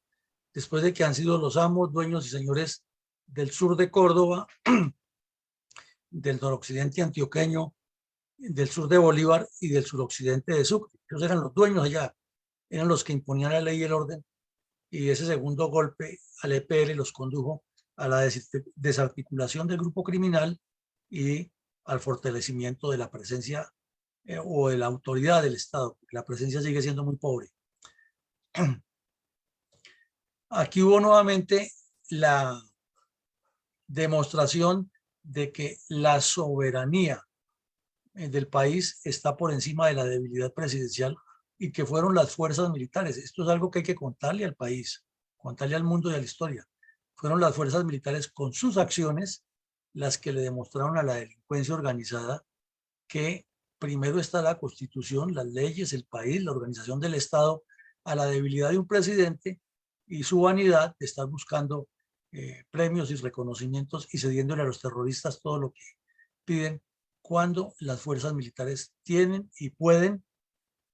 después de que han sido los amos, dueños y señores del sur de Córdoba, del noroccidente antioqueño, del sur de Bolívar y del suroccidente de Sucre. Ellos eran los dueños allá, eran los que imponían la ley y el orden, y ese segundo golpe al EPL los condujo a la desarticulación del grupo criminal y al fortalecimiento de la presencia o de la autoridad del Estado, porque la presencia sigue siendo muy pobre. Aquí hubo nuevamente la demostración de que la soberanía del país está por encima de la debilidad presidencial y que fueron las fuerzas militares. Esto es algo que hay que contarle al país, contarle al mundo y a la historia. Fueron las fuerzas militares con sus acciones las que le demostraron a la delincuencia organizada que primero está la Constitución, las leyes, el país, la organización del Estado, a la debilidad de un presidente y su vanidad de estar buscando premios y reconocimientos y cediéndole a los terroristas todo lo que piden, cuando las fuerzas militares tienen y pueden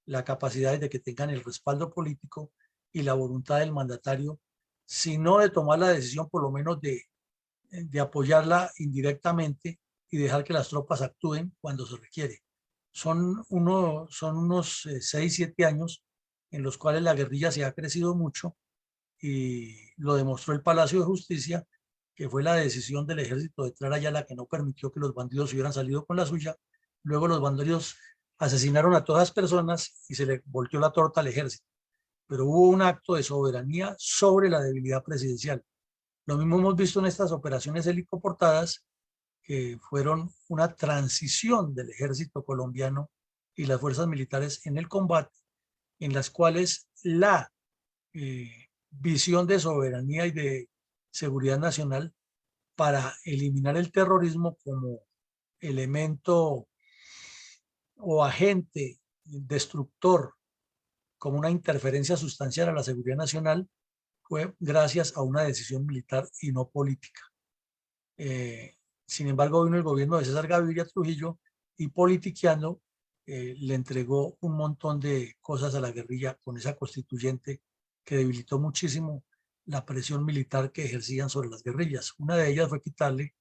la capacidad de que tengan el respaldo político y la voluntad del mandatario, si no de tomar la decisión, por lo menos de apoyarla indirectamente y dejar que las tropas actúen cuando se requiere. Son unos 6, 7 años en los cuales la guerrilla se ha crecido mucho y lo demostró el Palacio de Justicia, que fue la decisión del ejército de entrar allá la que no permitió que los bandidos hubieran salido con la suya. Luego los bandidos asesinaron a todas las personas y se le volteó la torta al ejército. Pero hubo un acto de soberanía sobre la debilidad presidencial. Lo mismo hemos visto en estas operaciones helicoportadas, que fueron una transición del ejército colombiano y las fuerzas militares en el combate, en las cuales la visión de soberanía y de seguridad nacional para eliminar el terrorismo como elemento o agente destructor, como una interferencia sustancial a la seguridad nacional, fue gracias a una decisión militar y no política. Sin embargo, vino el gobierno de César Gaviria Trujillo y politiqueando le entregó un montón de cosas a la guerrilla con esa constituyente que debilitó muchísimo la presión militar que ejercían sobre las guerrillas. Una de ellas fue quitarle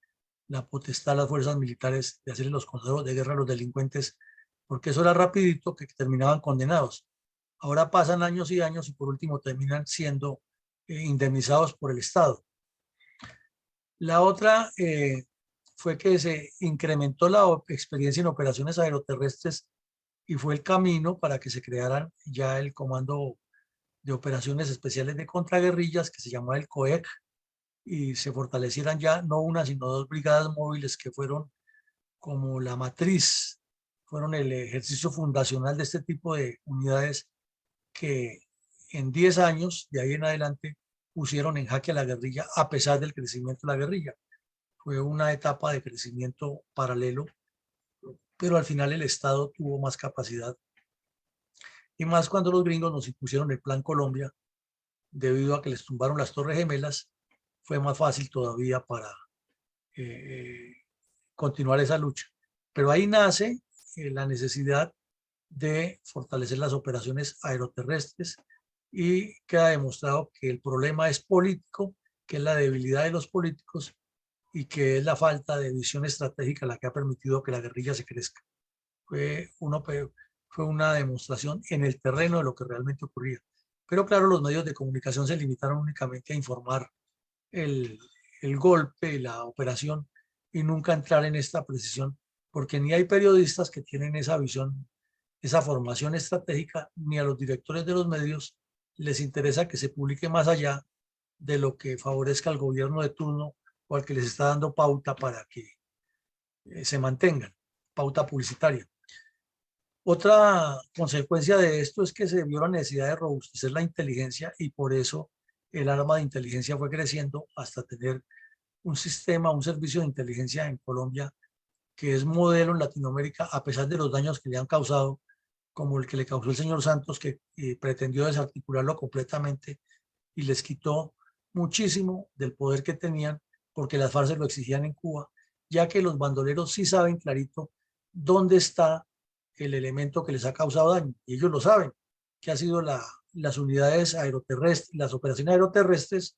la potestad a las fuerzas militares de hacerle los consejos de guerra a los delincuentes, porque eso era rapidito que terminaban condenados. Ahora pasan años y años y por último terminan siendo indemnizados por el Estado. La otra fue que se incrementó la experiencia en operaciones aeroterrestres y fue el camino para que se crearan ya el Comando de Operaciones Especiales de Contraguerrillas, que se llamaba el COEC, y se fortalecieran ya no una, sino 2 brigadas móviles que fueron como la matriz, fueron el ejercicio fundacional de este tipo de unidades que en 10 años, de ahí en adelante, pusieron en jaque a la guerrilla a pesar del crecimiento de la guerrilla. Fue una etapa de crecimiento paralelo, pero al final el Estado tuvo más capacidad. Y más cuando los gringos nos impusieron el Plan Colombia, debido a que les tumbaron las Torres Gemelas, fue más fácil todavía para continuar esa lucha. Pero ahí nace la necesidad de fortalecer las operaciones aeroterrestres y queda demostrado que el problema es político, que es la debilidad de los políticos y que es la falta de visión estratégica la que ha permitido que la guerrilla se crezca. Fue una demostración en el terreno de lo que realmente ocurría. Pero claro, los medios de comunicación se limitaron únicamente a informar el, el golpe, la operación, y nunca entrar en esta precisión, porque ni hay periodistas que tienen esa visión, esa formación estratégica, ni a los directores de los medios les interesa que se publique más allá de lo que favorezca al gobierno de turno o al que les está dando pauta para que se mantengan, pauta publicitaria. Otra consecuencia de esto es que se vio la necesidad de robustecer la inteligencia y por eso el arma de inteligencia fue creciendo hasta tener un sistema, un servicio de inteligencia en Colombia que es modelo en Latinoamérica a pesar de los daños que le han causado, como el que le causó el señor Santos, que pretendió desarticularlo completamente y les quitó muchísimo del poder que tenían porque las FARC lo exigían en Cuba, ya que los bandoleros sí saben clarito dónde está el elemento que les ha causado daño, y ellos lo saben, que ha sido las unidades aeroterrestres, las operaciones aeroterrestres,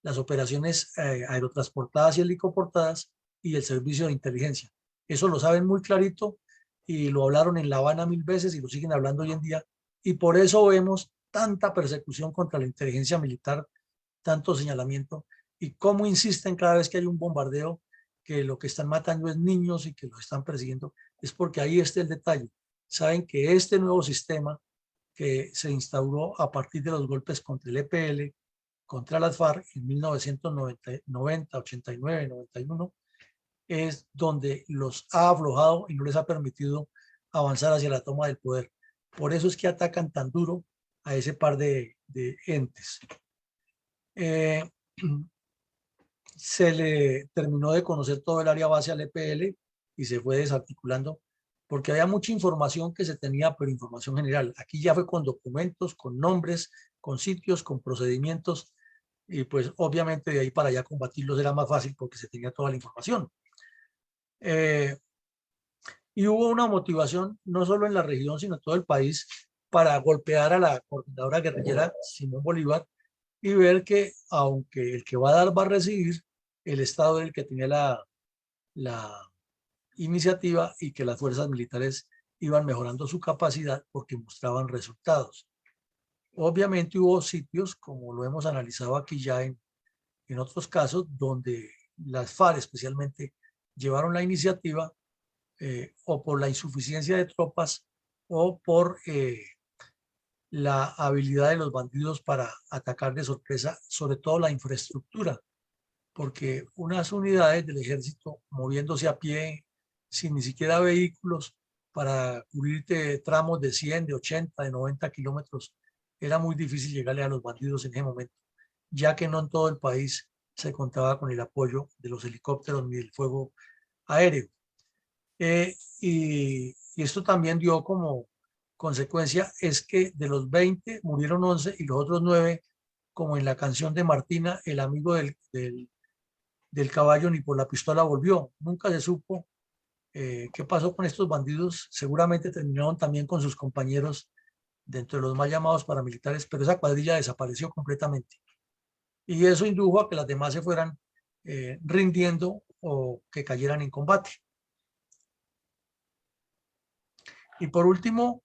las operaciones aerotransportadas y helicoportadas y el servicio de inteligencia. Eso lo saben muy clarito y lo hablaron en La Habana 1000 veces y lo siguen hablando hoy en día, y por eso vemos tanta persecución contra la inteligencia militar, tanto señalamiento, y cómo insisten cada vez que hay un bombardeo que lo que están matando es niños y que los están persiguiendo. Es porque ahí está el detalle. Saben que este nuevo sistema que se instauró a partir de los golpes contra el EPL, contra las FARC en 1990, 89, 91, es donde los ha aflojado y no les ha permitido avanzar hacia la toma del poder. Por eso es que atacan tan duro a ese par de entes. Se le terminó de conocer todo el área base al EPL y se fue desarticulando porque había mucha información que se tenía, pero información general. Aquí ya fue con documentos, con nombres, con sitios, con procedimientos, y pues obviamente de ahí para allá combatirlos era más fácil porque se tenía toda la información. Y hubo una motivación no solo en la región, sino en todo el país para golpear a la coordinadora guerrillera Simón Bolívar y ver que aunque el que va a dar va a recibir, el Estado es el que tenía la iniciativa y que las fuerzas militares iban mejorando su capacidad porque mostraban resultados. Obviamente hubo sitios, como lo hemos analizado aquí ya en otros casos, donde las FARC especialmente llevaron la iniciativa o por la insuficiencia de tropas o por la habilidad de los bandidos para atacar de sorpresa, sobre todo la infraestructura, porque unas unidades del ejército moviéndose a pie, sin ni siquiera vehículos, para cubrirte tramos de 100, de 80, de 90 kilómetros, era muy difícil llegarle a los bandidos en ese momento, ya que no en todo el país se contaba con el apoyo de los helicópteros ni del fuego aéreo. Y esto también dio como consecuencia es que de los 20 murieron 11 y los otros 9, como en la canción de Martina, el amigo del caballo ni por la pistola volvió. Nunca se supo qué pasó con estos bandidos. Seguramente terminaron también con sus compañeros dentro de los mal llamados paramilitares, pero esa cuadrilla desapareció completamente. Y eso indujo a que las demás se fueran rindiendo o que cayeran en combate. Y por último,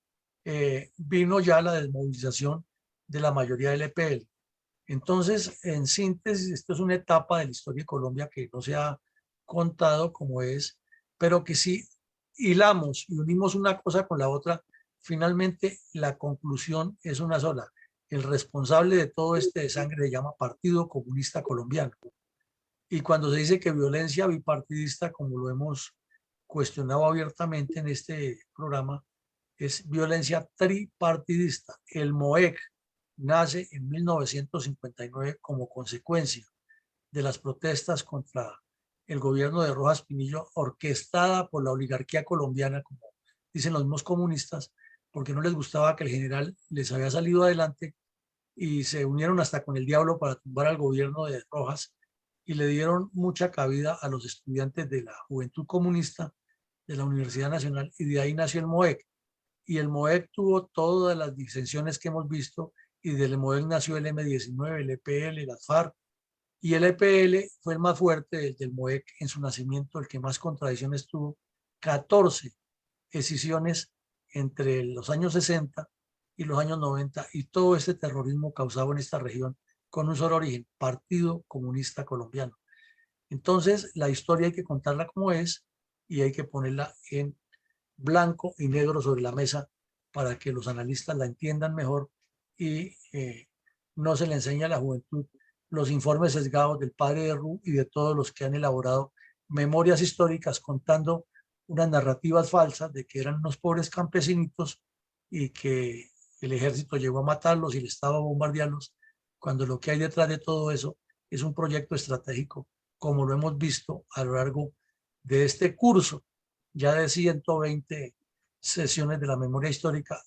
vino ya la desmovilización de la mayoría del EPL. Entonces, en síntesis, esto es una etapa de la historia de Colombia que no se ha contado como es, pero que si hilamos y unimos una cosa con la otra, finalmente la conclusión es una sola. El responsable de todo este desangre se llama Partido Comunista Colombiano. Y cuando se dice que violencia bipartidista, como lo hemos cuestionado abiertamente en este programa, es violencia tripartidista. El MOEC nace en 1959 como consecuencia de las protestas contra el gobierno de Rojas Pinillo, orquestada por la oligarquía colombiana, como dicen los mismos comunistas, porque no les gustaba que el general les había salido adelante y se unieron hasta con el diablo para tumbar al gobierno de Rojas y le dieron mucha cabida a los estudiantes de la Juventud Comunista de la Universidad Nacional y de ahí nació el MOEC. Y el MOEC tuvo todas las disensiones que hemos visto y del MOEC nació el M19, el EPL, las FARC, y el EPL fue el más fuerte del MOEC en su nacimiento, el que más contradicciones tuvo, 14 escisiones entre los años 60 y los años 90 y todo este terrorismo causado en esta región con un solo origen, Partido Comunista Colombiano. Entonces, la historia hay que contarla como es y hay que ponerla en blanco y negro sobre la mesa para que los analistas la entiendan mejor y no se le enseña a la juventud los informes sesgados del padre de Ru y de todos los que han elaborado memorias históricas contando unas narrativas falsas de que eran unos pobres campesinitos y que el ejército llegó a matarlos y el Estado a bombardearlos, cuando lo que hay detrás de todo eso es un proyecto estratégico, como lo hemos visto a lo largo de este curso ya de 120 sesiones de la memoria histórica,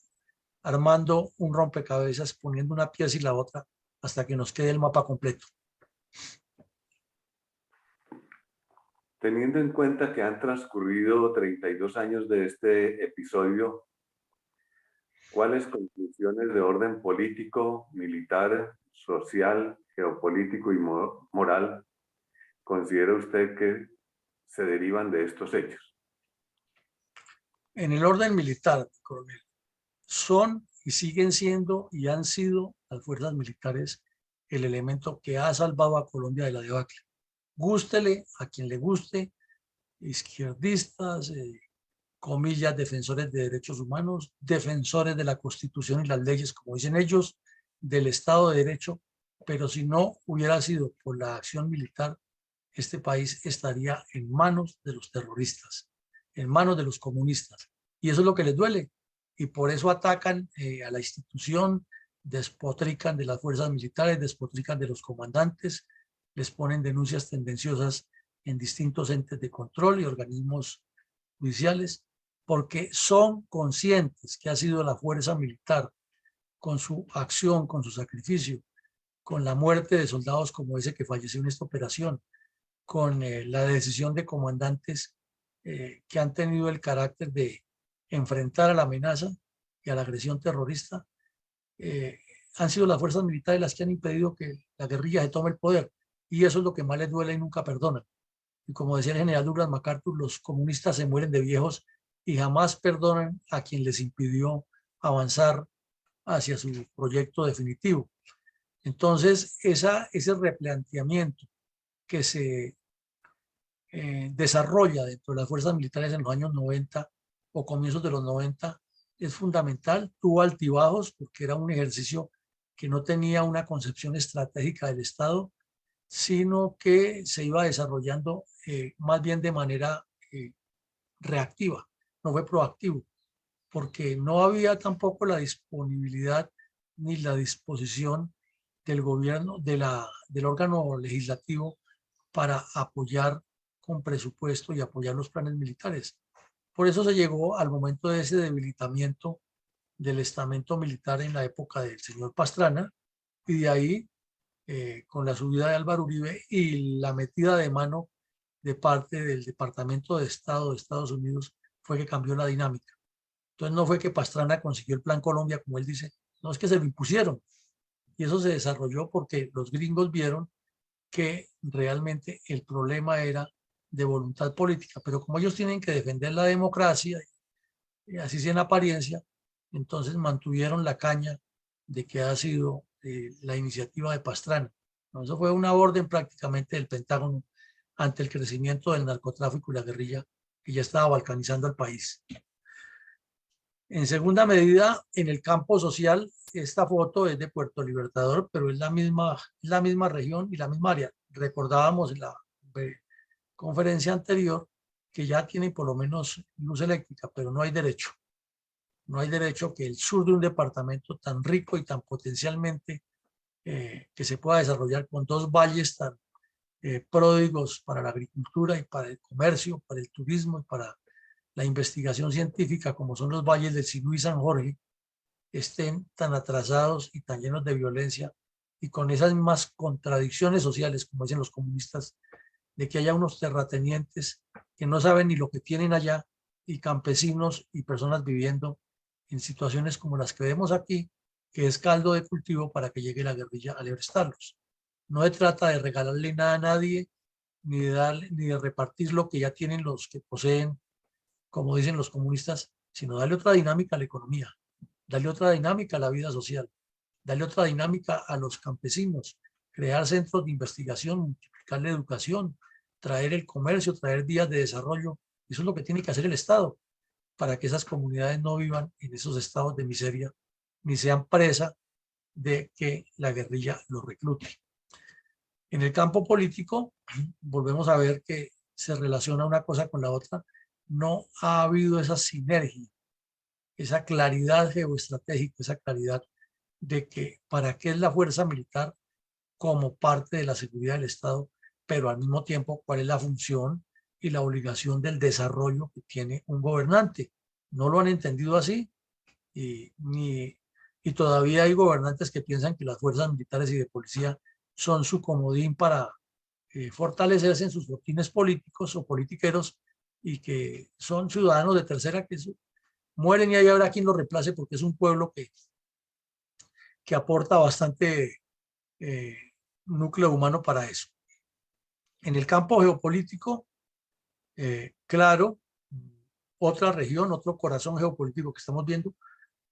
armando un rompecabezas, poniendo una pieza y la otra hasta que nos quede el mapa completo. Teniendo en cuenta que han transcurrido 32 años de este episodio, ¿cuáles conclusiones de orden político, militar, social, geopolítico y moral considera usted que se derivan de estos hechos? En el orden militar, coronel, son y siguen siendo y han sido las fuerzas militares el elemento que ha salvado a Colombia de la debacle. Gústele a quien le guste, izquierdistas, comillas, defensores de derechos humanos, defensores de la Constitución y las leyes, como dicen ellos, del Estado de Derecho, pero si no hubiera sido por la acción militar, este país estaría en manos de los terroristas, en manos de los comunistas. Y eso es lo que les duele. Y por eso atacan a la institución, despotrican de las fuerzas militares, despotrican de los comandantes, les ponen denuncias tendenciosas en distintos entes de control y organismos judiciales, porque son conscientes que ha sido la fuerza militar, con su acción, con su sacrificio, con la muerte de soldados como ese que falleció en esta operación, con la decisión de comandantes que han tenido el carácter de enfrentar a la amenaza y a la agresión terrorista, han sido las fuerzas militares las que han impedido que la guerrilla se tome el poder. Y eso es lo que más les duele y nunca perdonan. Y como decía el general Douglas MacArthur, los comunistas se mueren de viejos y jamás perdonan a quien les impidió avanzar hacia su proyecto definitivo. Entonces, ese replanteamiento que se desarrolla dentro de las fuerzas militares en los años 90 o comienzos de los 90 es fundamental. Tuvo altibajos porque era un ejercicio que no tenía una concepción estratégica del Estado, sino que se iba desarrollando más bien de manera reactiva, no fue proactivo, porque no había tampoco la disponibilidad ni la disposición del gobierno, del órgano legislativo para apoyar con presupuesto y apoyar los planes militares. Por eso se llegó al momento de ese debilitamiento del estamento militar en la época del señor Pastrana, y de ahí, con la subida de Álvaro Uribe y la metida de mano de parte del Departamento de Estado de Estados Unidos, fue que cambió la dinámica. Entonces no fue que Pastrana consiguió el Plan Colombia, como él dice, no, es que se lo impusieron. Y eso se desarrolló porque los gringos vieron que realmente el problema era de voluntad política, pero como ellos tienen que defender la democracia, y así sea en apariencia, entonces mantuvieron la caña de que ha sido la iniciativa de Pastrana. ¿No? Eso fue una orden prácticamente del Pentágono ante el crecimiento del narcotráfico y la guerrilla que ya estaba balcanizando el país. En segunda medida, en el campo social, esta foto es de Puerto Libertador, pero es la misma región y la misma área. Recordábamos en la conferencia anterior que ya tienen por lo menos luz eléctrica, pero no hay derecho. No hay derecho que el sur de un departamento tan rico y tan potencialmente que se pueda desarrollar con dos valles tan pródigos para la agricultura y para el comercio, para el turismo y para la investigación científica, como son los valles del Sinú y San Jorge, estén tan atrasados y tan llenos de violencia y con esas mismas contradicciones sociales, como dicen los comunistas, de que haya unos terratenientes que no saben ni lo que tienen allá y campesinos y personas viviendo en situaciones como las que vemos aquí, que es caldo de cultivo para que llegue la guerrilla a libertarlos. No se trata de regalarle nada a nadie, ni de repartir lo que ya tienen los que poseen, como dicen los comunistas, sino darle otra dinámica a la economía, darle otra dinámica a la vida social, darle otra dinámica a los campesinos, crear centros de investigación, multiplicar la educación, traer el comercio, traer vías de desarrollo. Eso es lo que tiene que hacer el Estado para que esas comunidades no vivan en esos estados de miseria ni sean presa de que la guerrilla los reclute. En el campo político, volvemos a ver que se relaciona una cosa con la otra. No ha habido esa sinergia, esa claridad geoestratégica, esa claridad de que para qué es la fuerza militar como parte de la seguridad del Estado, pero al mismo tiempo cuál es la función y la obligación del desarrollo que tiene un gobernante. No lo han entendido así y todavía hay gobernantes que piensan que las fuerzas militares y de policía son su comodín para fortalecerse en sus fortines políticos o politiqueros y que son ciudadanos de tercera que mueren y ahí habrá quien los reemplace porque es un pueblo que aporta bastante núcleo humano para eso. En el campo geopolítico, claro, otra región, otro corazón geopolítico que estamos viendo,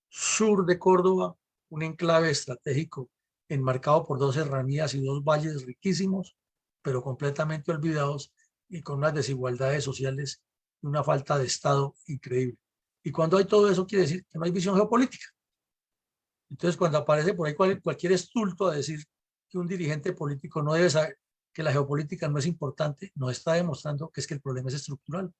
sur de Córdoba, un enclave estratégico enmarcado por dos serranías y dos valles riquísimos, pero completamente olvidados y con unas desigualdades sociales y una falta de Estado increíble. Y cuando hay todo eso quiere decir que no hay visión geopolítica. Entonces cuando aparece por ahí cualquier estulto a decir que un dirigente político no debe saber, que la geopolítica no es importante, nos está demostrando que es que el problema es estructural,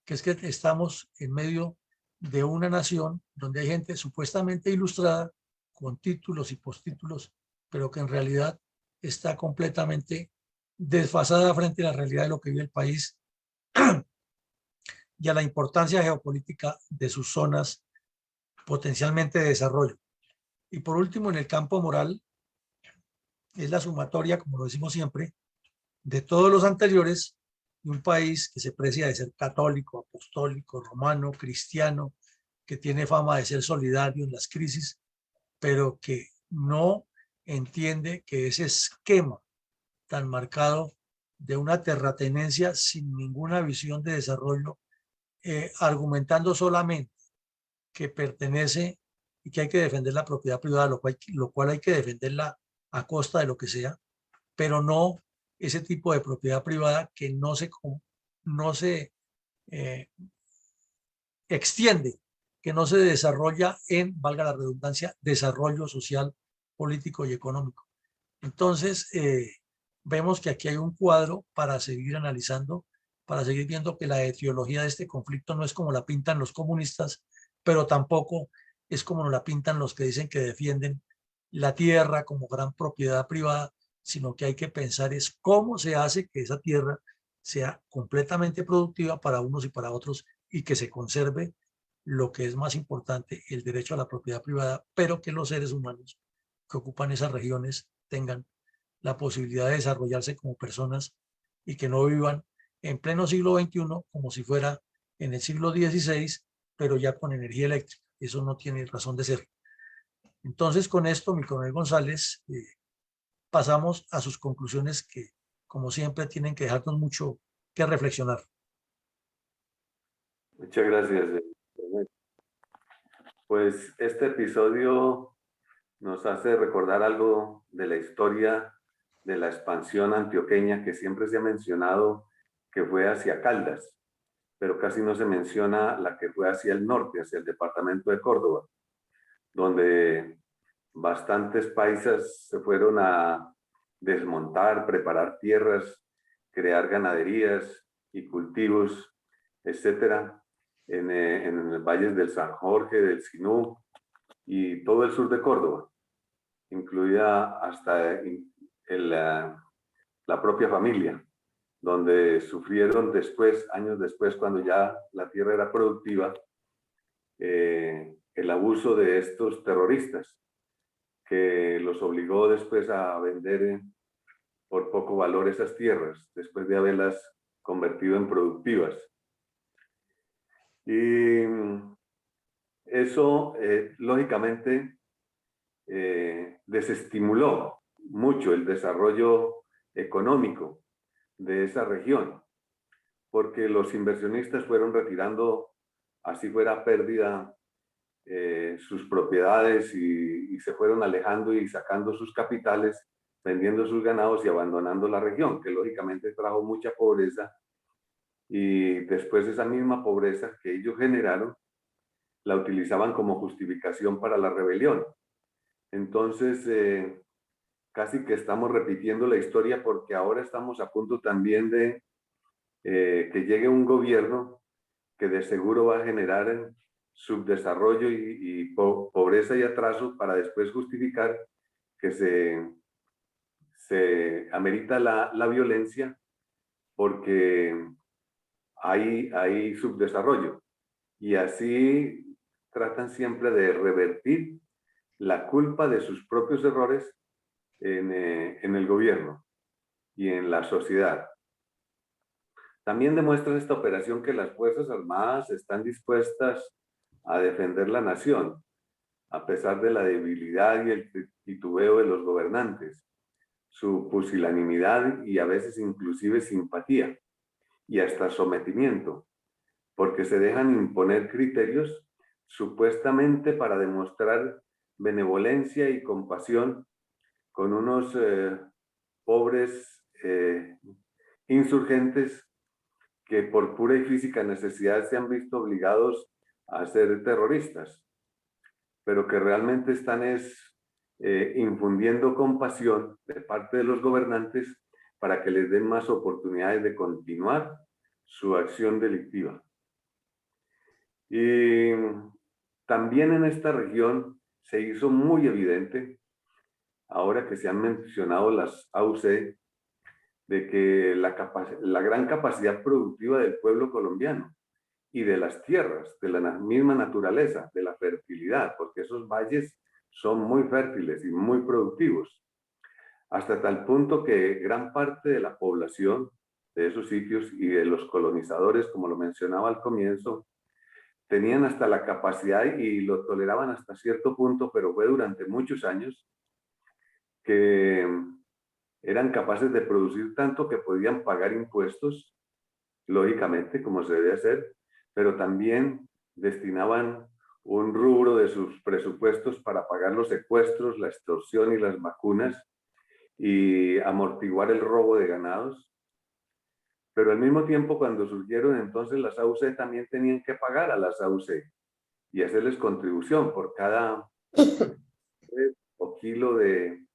que es que estamos en medio de una nación donde hay gente supuestamente ilustrada con títulos y postítulos, pero que en realidad está completamente desfasada frente a la realidad de lo que vive el país y a la importancia geopolítica de sus zonas potencialmente de desarrollo. Y por último, en el campo moral, es la sumatoria, como lo decimos siempre, de todos los anteriores, de un país que se precia de ser católico, apostólico, romano, cristiano, que tiene fama de ser solidario en las crisis, pero que no entiende que ese esquema tan marcado de una terratenencia sin ninguna visión de desarrollo, argumentando solamente que pertenece y que hay que defender la propiedad privada, lo cual hay que defenderla a costa de lo que sea, pero no ese tipo de propiedad privada que no se eh, extiende, que no se desarrolla en, valga la redundancia, desarrollo social, político y económico. Entonces, vemos que aquí hay un cuadro para seguir analizando, para seguir viendo que la etiología de este conflicto no es como la pintan los comunistas, pero tampoco es como nos la pintan los que dicen que defienden la tierra como gran propiedad privada, sino que hay que pensar es cómo se hace que esa tierra sea completamente productiva para unos y para otros y que se conserve lo que es más importante, el derecho a la propiedad privada, pero que los seres humanos que ocupan esas regiones tengan la posibilidad de desarrollarse como personas y que no vivan en pleno siglo XXI como si fuera en el siglo XVI, pero ya con energía eléctrica. Eso no tiene razón de ser. Entonces, con esto, mi coronel González, pasamos a sus conclusiones que, como siempre, tienen que dejarnos mucho que reflexionar. Muchas gracias. Pues este episodio nos hace recordar algo de la historia de la expansión antioqueña que siempre se ha mencionado que fue hacia Caldas, pero casi no se menciona la que fue hacia el norte, hacia el departamento de Córdoba, donde bastantes paisas se fueron a desmontar, preparar tierras, crear ganaderías y cultivos, etcétera, en los valles del San Jorge, del Sinú y todo el sur de Córdoba, incluida hasta la propia familia, donde sufrieron después, años después, cuando ya la tierra era productiva, el abuso de estos terroristas, que los obligó después a vender por poco valor esas tierras, después de haberlas convertido en productivas. Y eso, lógicamente, desestimuló mucho el desarrollo económico de esa región, porque los inversionistas fueron retirando, así fuera pérdida, sus propiedades y se fueron alejando y sacando sus capitales, vendiendo sus ganados y abandonando la región, que lógicamente trajo mucha pobreza, y después esa misma pobreza que ellos generaron la utilizaban como justificación para la rebelión. Entonces, casi que estamos repitiendo la historia porque ahora estamos a punto también de que llegue un gobierno que de seguro va a generar subdesarrollo y pobreza y atraso para después justificar que se amerita la violencia porque hay subdesarrollo. Y así tratan siempre de revertir la culpa de sus propios errores en el gobierno y en la sociedad. También demuestra esta operación que las Fuerzas Armadas están dispuestas a defender la nación, a pesar de la debilidad y el titubeo de los gobernantes, su pusilanimidad y a veces inclusive simpatía y hasta sometimiento, porque se dejan imponer criterios supuestamente para demostrar benevolencia y compasión con unos pobres insurgentes que por pura y física necesidad se han visto obligados a ser terroristas, pero que realmente están infundiendo compasión de parte de los gobernantes para que les den más oportunidades de continuar su acción delictiva. Y también en esta región se hizo muy evidente, ahora que se han mencionado las AUC, de que la gran capacidad productiva del pueblo colombiano y de las tierras, de la misma naturaleza, de la fertilidad, porque esos valles son muy fértiles y muy productivos, hasta tal punto que gran parte de la población de esos sitios y de los colonizadores, como lo mencionaba al comienzo, tenían hasta la capacidad y lo toleraban hasta cierto punto, pero fue durante muchos años, que eran capaces de producir tanto que podían pagar impuestos, lógicamente, como se debe hacer, pero también destinaban un rubro de sus presupuestos para pagar los secuestros, la extorsión y las vacunas y amortiguar el robo de ganados. Pero al mismo tiempo, cuando surgieron entonces las AUC, también tenían que pagar a las AUC y hacerles contribución por cada o kilo de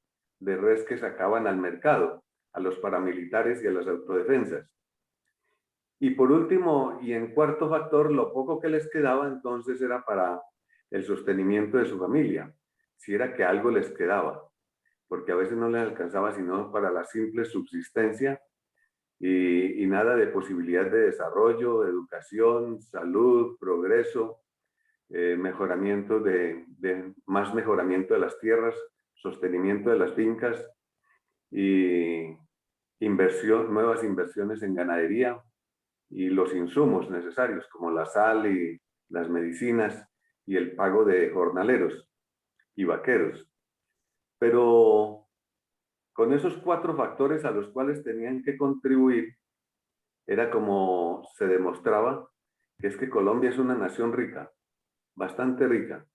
res que sacaban al mercado, a los paramilitares y a las autodefensas. Y por último, y en cuarto factor, lo poco que les quedaba entonces era para el sostenimiento de su familia, si era que algo les quedaba, porque a veces no les alcanzaba sino para la simple subsistencia y nada de posibilidad de desarrollo, educación, salud, progreso, mejoramiento más mejoramiento de las tierras, sostenimiento de las fincas y nuevas inversiones en ganadería y los insumos necesarios como la sal y las medicinas y el pago de jornaleros y vaqueros. Pero con esos 4 factores a los cuales tenían que contribuir, era como se demostraba que es que Colombia es una nación rica, bastante rica.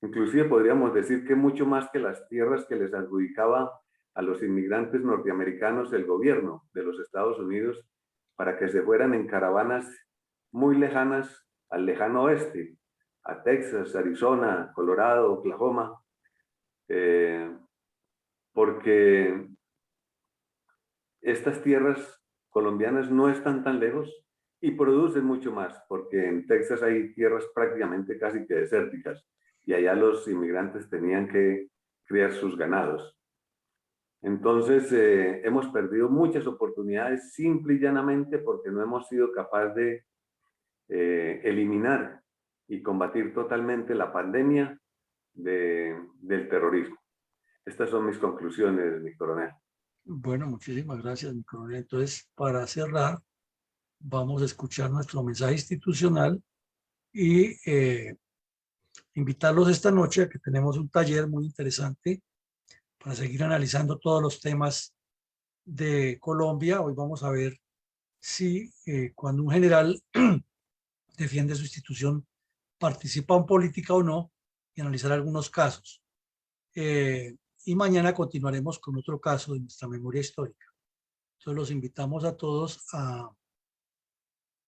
Inclusive podríamos decir que mucho más que las tierras que les adjudicaba a los inmigrantes norteamericanos el gobierno de los Estados Unidos para que se fueran en caravanas muy lejanas al lejano oeste, a Texas, Arizona, Colorado, Oklahoma, porque estas tierras colombianas no están tan lejos y producen mucho más, porque en Texas hay tierras prácticamente casi que desérticas y allá los inmigrantes tenían que criar sus ganados. Entonces, hemos perdido muchas oportunidades simple y llanamente porque no hemos sido capaces de eliminar y combatir totalmente la pandemia del terrorismo. Estas son mis conclusiones, mi coronel. Bueno, muchísimas gracias, mi coronel. Entonces, para cerrar, vamos a escuchar nuestro mensaje institucional y invitarlos esta noche a que tenemos un taller muy interesante para seguir analizando todos los temas de Colombia. Hoy vamos a ver si cuando un general defiende su institución participa en política o no y analizar algunos casos. Y mañana continuaremos con otro caso de nuestra memoria histórica. Entonces los invitamos a todos a